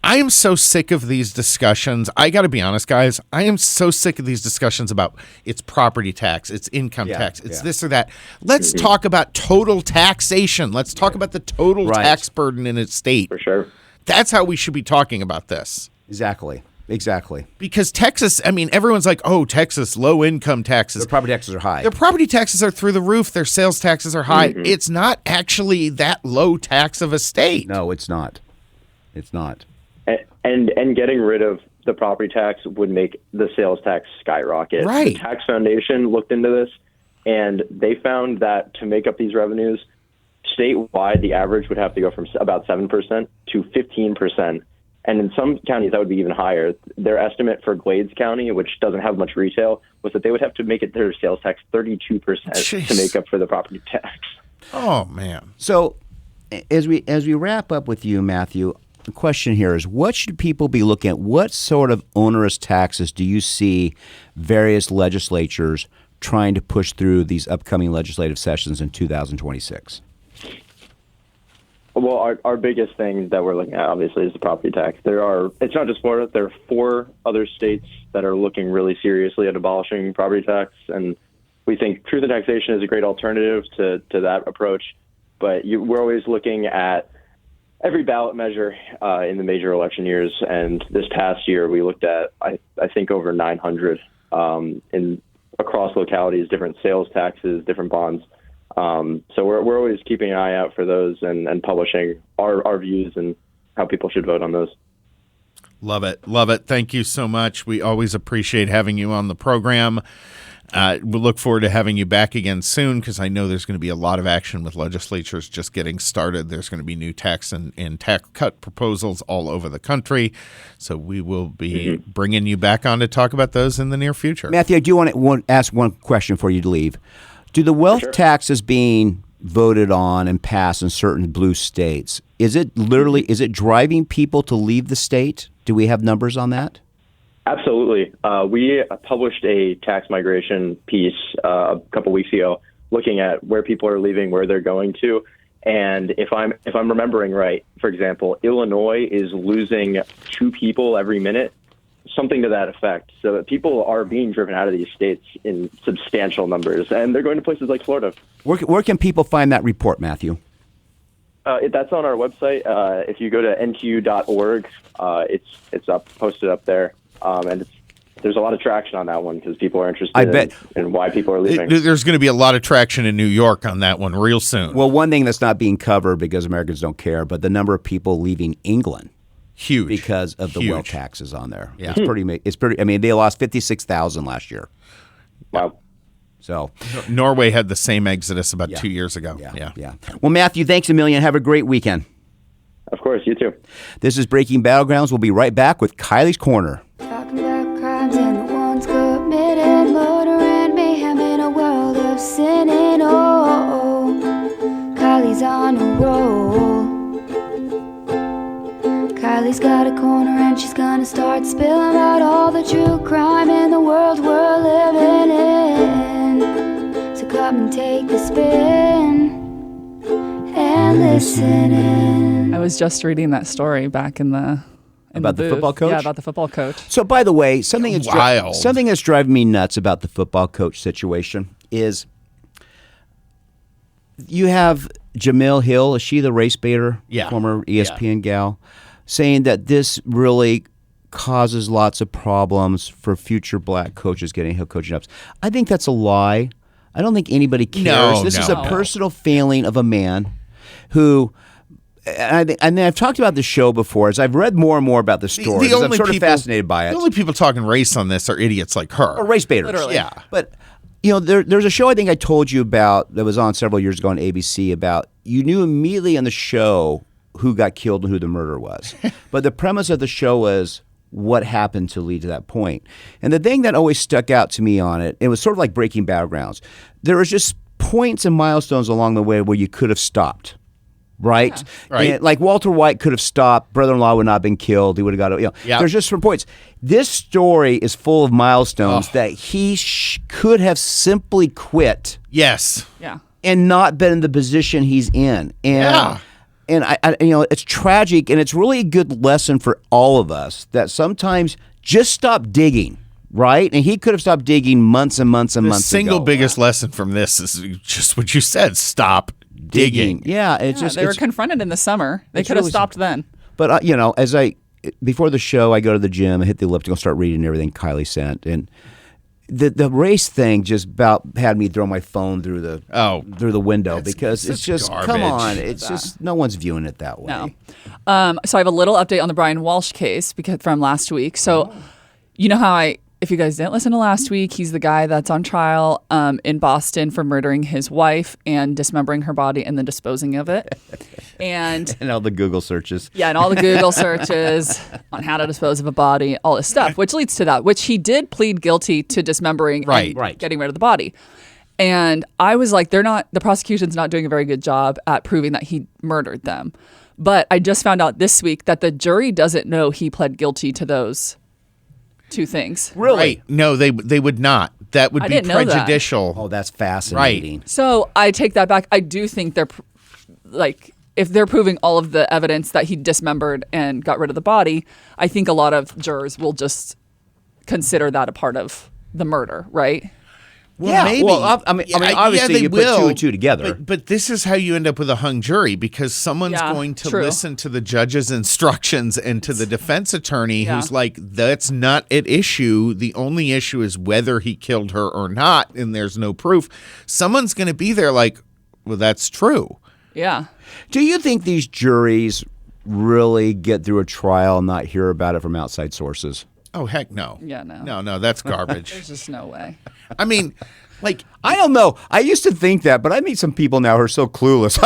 I am so sick of these discussions. I got to be honest, guys. I am so sick of these discussions about it's property tax, it's income tax, it's this or that. Let's talk about total taxation. Let's talk about the total tax burden in its state. For sure. That's how we should be talking about this. Exactly. Because Texas, I mean, everyone's like, Texas, low income taxes. Their property taxes are high. Their property taxes are through the roof. Their sales taxes are high. It's not actually that low tax of a state. No, it's not. It's not. And getting rid of the property tax would make the sales tax skyrocket. Right. The Tax Foundation looked into this, and they found that to make up these revenues, statewide, the average would have to go from about 7% to 15%. And in some counties, that would be even higher. Their estimate for Glades County, which doesn't have much retail, was that they would have to make it their sales tax 32% to make up for the property tax. Oh, man. So as we wrap up with you, Matthew, the question here is, what should people be looking at? What sort of onerous taxes do you see various legislatures trying to push through these upcoming legislative sessions in 2026? Well, our biggest thing that we're looking at, obviously, is the property tax. It's not just Florida. There are 4 other states that are looking really seriously at abolishing property tax, and we think truth in taxation is a great alternative to that approach. But we're always looking at every ballot measure in the major election years, and this past year we looked at, I think, over 900 across localities, different sales taxes, different bonds. So we're always keeping an eye out for those and publishing our views and how people should vote on those. Love it. Thank you so much. We always appreciate having you on the program. We'll look forward to having you back again soon, because I know there's going to be a lot of action with legislatures just getting started. There's going to be new tax and tax cut proposals all over the country. So we will be bringing you back on to talk about those in the near future. Matthew, I do want to ask one question before you leave. Do the wealth taxes being voted on and passed in certain blue states, is it driving people to leave the state? Do we have numbers on that? Absolutely. We published a tax migration piece a couple weeks ago, looking at where people are leaving, where they're going to, and if I'm remembering right, for example, Illinois is losing 2 people every minute, something to that effect. So that people are being driven out of these states in substantial numbers, and they're going to places like Florida. Where can people find that report, Matthew? That's on our website. If you go to ntu.org, it's posted up there. And there's a lot of traction on that one because people are interested in why people are leaving. There's going to be a lot of traction in New York on that one real soon. Well, one thing that's not being covered because Americans don't care, but the number of people leaving England. Huge. Because of the wealth taxes on there. Yeah. It's pretty, I mean, they lost 56,000 last year. Wow. So Norway had the same exodus about 2 years ago. Yeah. Well, Matthew, thanks a million. Have a great weekend. Of course, you too. This is Breaking Battlegrounds. We'll be right back with Kylie's Corner. Talking about crimes and the ones committed, murder and mayhem in a world of sin and Kylie's on a roll. Kylie's got a corner and she's gonna start spilling out all the true crime in the world we're living in. So come and take a spin and listen in. I was just reading that story back in the About the football coach? Yeah, about the football coach. So, by the way, something Wild. that's driving me nuts about the football coach situation is you have Jamil Hill, is she the race baiter? Yeah. Former ESPN gal, saying that this really causes lots of problems for future black coaches getting head coaching jobs. I think that's a lie. I don't think anybody cares. This is a personal failing of a man who... And I've talked about the show before. As I've read more and more about the story, I'm sort of fascinated by it. The only people talking race on this are idiots like her. Or race baiters. Literally. Yeah. But, there's a show I think I told you about that was on several years ago on ABC about you knew immediately on the show who got killed and who the murderer was. But the premise of the show was what happened to lead to that point. And the thing that always stuck out to me on it, it was sort of like Breaking Battlegrounds. There was just points and milestones along the way where you could have stopped. Right? Yeah. Right. And like Walter White could have stopped. Brother-in-law would not have been killed. He would have got, Yep. There's just some points. This story is full of milestones that he could have simply quit. Yes. Yeah. And not been in the position he's in. And, and I it's tragic, and it's really a good lesson for all of us that sometimes just stop digging. Right? And he could have stopped digging months and months and months ago. The single biggest lesson from this is just what you said. Stop digging. Yeah, it's just they were confronted in the summer. They could have really stopped then. But before the show, I go to the gym, I hit the elliptical, start reading everything Kylie sent, and the race thing just about had me throw my phone through the window because it's just garbage. Come on, it's just no one's viewing it that way. No. So I have a little update on the Brian Walsh case from last week. So you know how if you guys didn't listen to last week, he's the guy that's on trial in Boston for murdering his wife and dismembering her body and then disposing of it. And all the Google searches. Yeah, and all the Google searches on how to dispose of a body, all this stuff, which leads to that, which he did plead guilty to dismembering and getting rid of the body. And I was like, the prosecution's not doing a very good job at proving that he murdered them. But I just found out this week that the jury doesn't know he pled guilty to those two things. Really? Right. No, they would not. That would be prejudicial. Oh, that's fascinating. Right. So I take that back. I do think they're if they're proving all of the evidence that he dismembered and got rid of the body, I think a lot of jurors will just consider that a part of the murder, right? Well, maybe. Well, obviously you put two and two together. But this is how you end up with a hung jury because someone's going to listen to the judge's instructions and to the defense attorney who's like, that's not at issue. The only issue is whether he killed her or not, and there's no proof. Someone's going to be there like, well, that's true. Yeah. Do you think these juries really get through a trial and not hear about it from outside sources? Oh, heck no. Yeah, no. No, that's garbage. There's just no way. I mean, I don't know. I used to think that, but I meet some people now who are so clueless.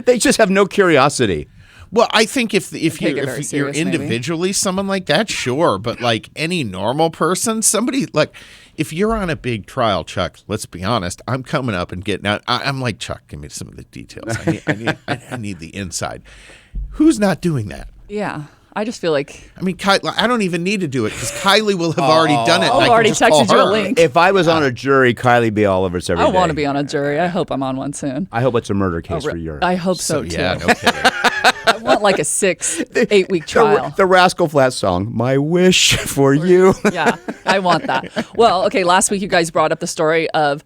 They just have no curiosity. Well, I think if you're serious, individually someone like that, sure. But like any normal person, somebody like if you're on a big trial, Chuck, let's be honest, I'm coming up and getting out. I'm like, Chuck, give me some of the details. I need the inside. Who's not doing that? Yeah. I just feel like... I mean, I don't even need to do it because Kylie will have already done it. I've already texted you a link. If I was on a jury, Kylie'd be all over us every day. I want to be on a jury. I hope I'm on one soon. I hope it's a murder case for you. I hope so too. Yeah, no kidding. I want like a 6-8 week trial. The Rascal Flatts song, My Wish for You. Yeah, I want that. Well, okay, last week you guys brought up the story of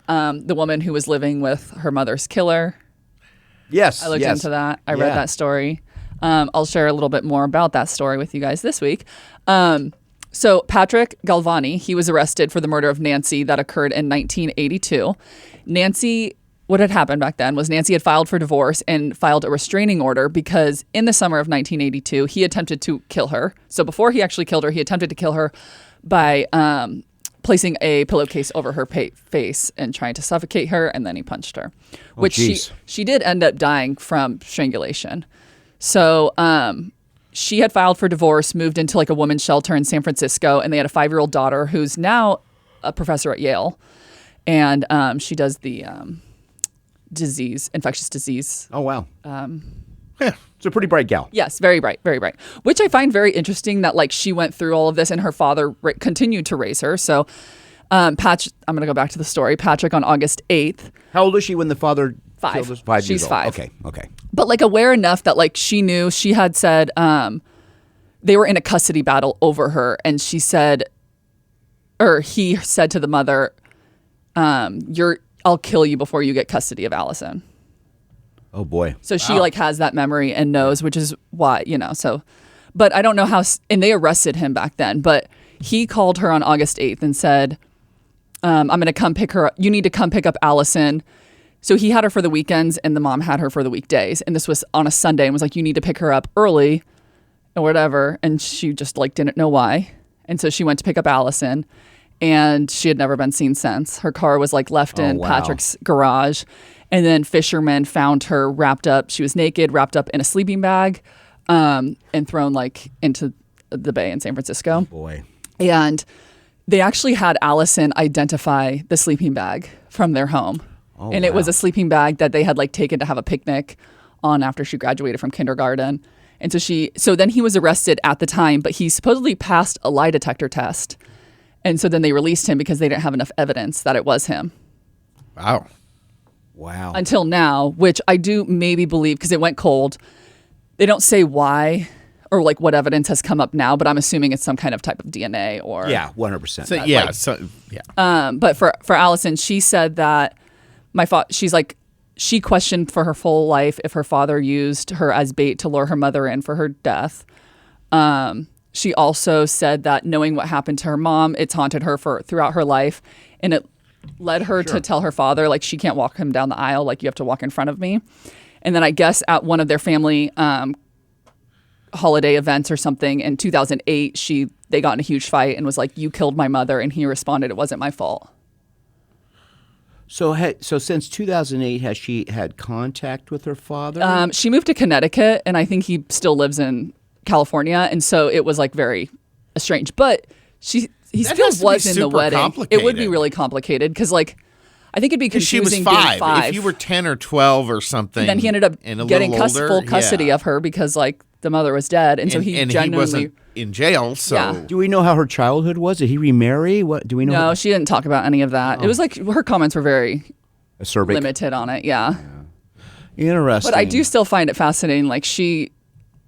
the woman who was living with her mother's killer. Yes, I looked into that. I read that story. I'll share a little bit more about that story with you guys this week. So Patrick Galvani, he was arrested for the murder of Nancy that occurred in 1982. What had happened back then was Nancy had filed for divorce and filed a restraining order because in the summer of 1982, he attempted to kill her. So before he actually killed her, he attempted to kill her by placing a pillowcase over her face and trying to suffocate her, and then he punched her, which she did end up dying from strangulation. So she had filed for divorce, moved into like a women's shelter in San Francisco, and they had a 5-year-old daughter who's now a professor at Yale. And she does the infectious disease. Oh, wow. Yeah, it's a pretty bright gal. Yes, very bright, very bright. Which I find very interesting that like she went through all of this and her father continued to raise her. So I'm going to go back to the story. Patrick on August 8th. How old is she when the father 5. killed us? 5 years She's old. 5. Okay. But like aware enough that like she knew she had said they were in a custody battle over her. And he said to the mother, I'll kill you before you get custody of Allison. Oh boy. So she like has that memory and knows, which is why, so, but I don't know how, and they arrested him back then, but he called her on August 8th and said, I'm going to come pick her up. You need to come pick up Allison. So he had her for the weekends and the mom had her for the weekdays. And this was on a Sunday and was like, you need to pick her up early or whatever. And she just like didn't know why. And so she went to pick up Allison and she had never been seen since. Her car was like left in Patrick's garage. And then fishermen found her wrapped up. She was naked, wrapped up in a sleeping bag, and thrown like into the bay in San Francisco. Oh boy. And they actually had Allison identify the sleeping bag from their home. Oh, and it was a sleeping bag that they had like taken to have a picnic on after she graduated from kindergarten. And so then he was arrested at the time, but he supposedly passed a lie detector test. And so then they released him because they didn't have enough evidence that it was him. Wow. Until now, which I do maybe believe because it went cold. They don't say why or like what evidence has come up now, but I'm assuming it's some kind of type of DNA or 100%. But for Allison, she said that she questioned for her full life if her father used her as bait to lure her mother in for her death. She also said that knowing what happened to her mom, it's haunted her throughout her life, and it led her to tell her father, like, she can't walk him down the aisle, like, you have to walk in front of me. And then I guess at one of their family holiday events or something in 2008, they got in a huge fight and was like, you killed my mother, and he responded, it wasn't my fault. So since 2008, has she had contact with her father? She moved to Connecticut, and I think he still lives in California, and so it was like very estranged. But he still was in the wedding. It would be really complicated because, like, I think it'd be confusing. She was 5. Being 5. If you were 10 or 12 or something, and then he ended up getting full custody of her because, like, the mother was dead, and so he genuinely he wasn't in jail. So, do we know how her childhood was? Did he remarry? What do we know? No, she didn't talk about any of that. It was like her comments were very acerbic, limited on it. Yeah. Interesting. But I do still find it fascinating. Like, she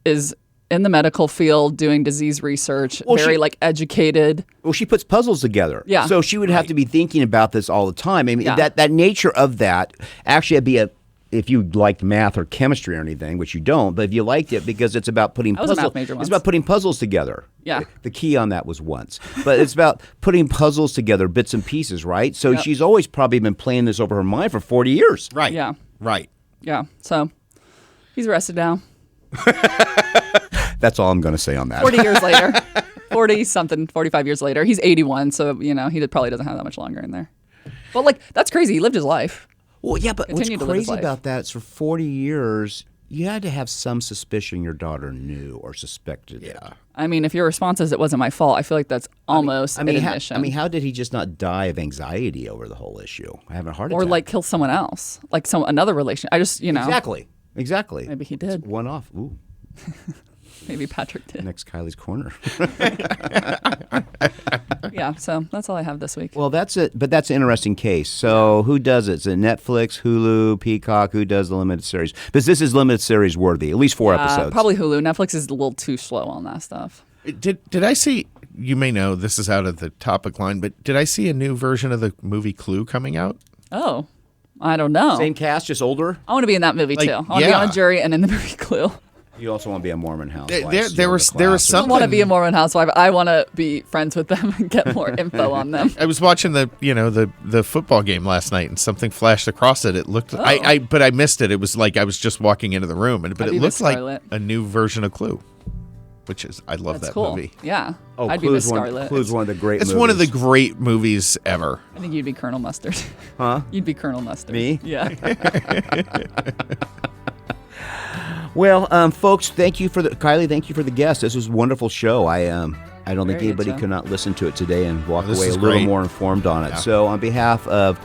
is in the medical field doing disease research, like educated. Well, she puts puzzles together. Yeah. So she would have to be thinking about this all the time. I mean, that nature of that actually would be if you liked math or chemistry or anything, which you don't, but if you liked it because it's about putting puzzles. I was a math major once. It's about putting puzzles together. Yeah. The key on that was once. But it's about putting puzzles together, bits and pieces, right? So she's always probably been playing this over her mind for 40 years. Right. Yeah. Right. Yeah. So he's arrested now. That's all I'm going to say on that. 40 years later. 45 years later. He's 81, so, he probably doesn't have that much longer in there. But, like, that's crazy. He lived his life. Well, yeah, but what's crazy about that is for 40 years, you had to have some suspicion your daughter knew or suspected it. I mean, if your response is it wasn't my fault, I feel like that's almost an admission. How did he just not die of anxiety over the whole issue? I have a heart attack. Or, like, kill someone else. Like, another relation. I just, Exactly. Maybe he did. It's one off. Ooh. Maybe Patrick did. Next Kylie's Corner. Yeah, so that's all I have this week. Well, that's it. But that's an interesting case. So who does it? Is it Netflix, Hulu, Peacock? Who does the limited series? Because this is limited series worthy. At least 4 episodes. Probably Hulu. Netflix is a little too slow on that stuff. Did I see, you may know, this is out of the topic line, but did I see a new version of the movie Clue coming out? Oh, I don't know. Same cast, just older? I want to be in that movie, too. I want to be on a jury and in the movie Clue. You also want to be a Mormon housewife. There was something. I don't want to be a Mormon housewife. I want to be friends with them and get more info on them. I was watching the football game last night, and something flashed across it. It looked, but I missed it. It was like I was just walking into the room, but it looked like a new version of Clue, which is I love that cool. movie. Yeah, oh, I'd Clue's be Miss Scarlet. Clue's one of the great. It's one of the great movies ever. I think you'd be Colonel Mustard. Huh? You'd be Colonel Mustard. Me? Yeah. Well, folks, thank you for Kylie. Thank you for the guest. This was a wonderful show. I don't think Very good anybody show. could not listen to it today and walk This away a is little great. more informed on it. Yeah. So, on behalf of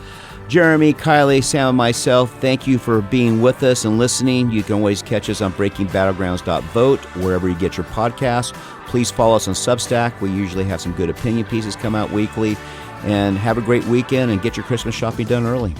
Jeremy, Kylie, Sam, and myself, thank you for being with us and listening. You can always catch us on breakingbattlegrounds.vote, wherever you get your podcasts. Please follow us on Substack. We usually have some good opinion pieces come out weekly. And have a great weekend and get your Christmas shopping done early.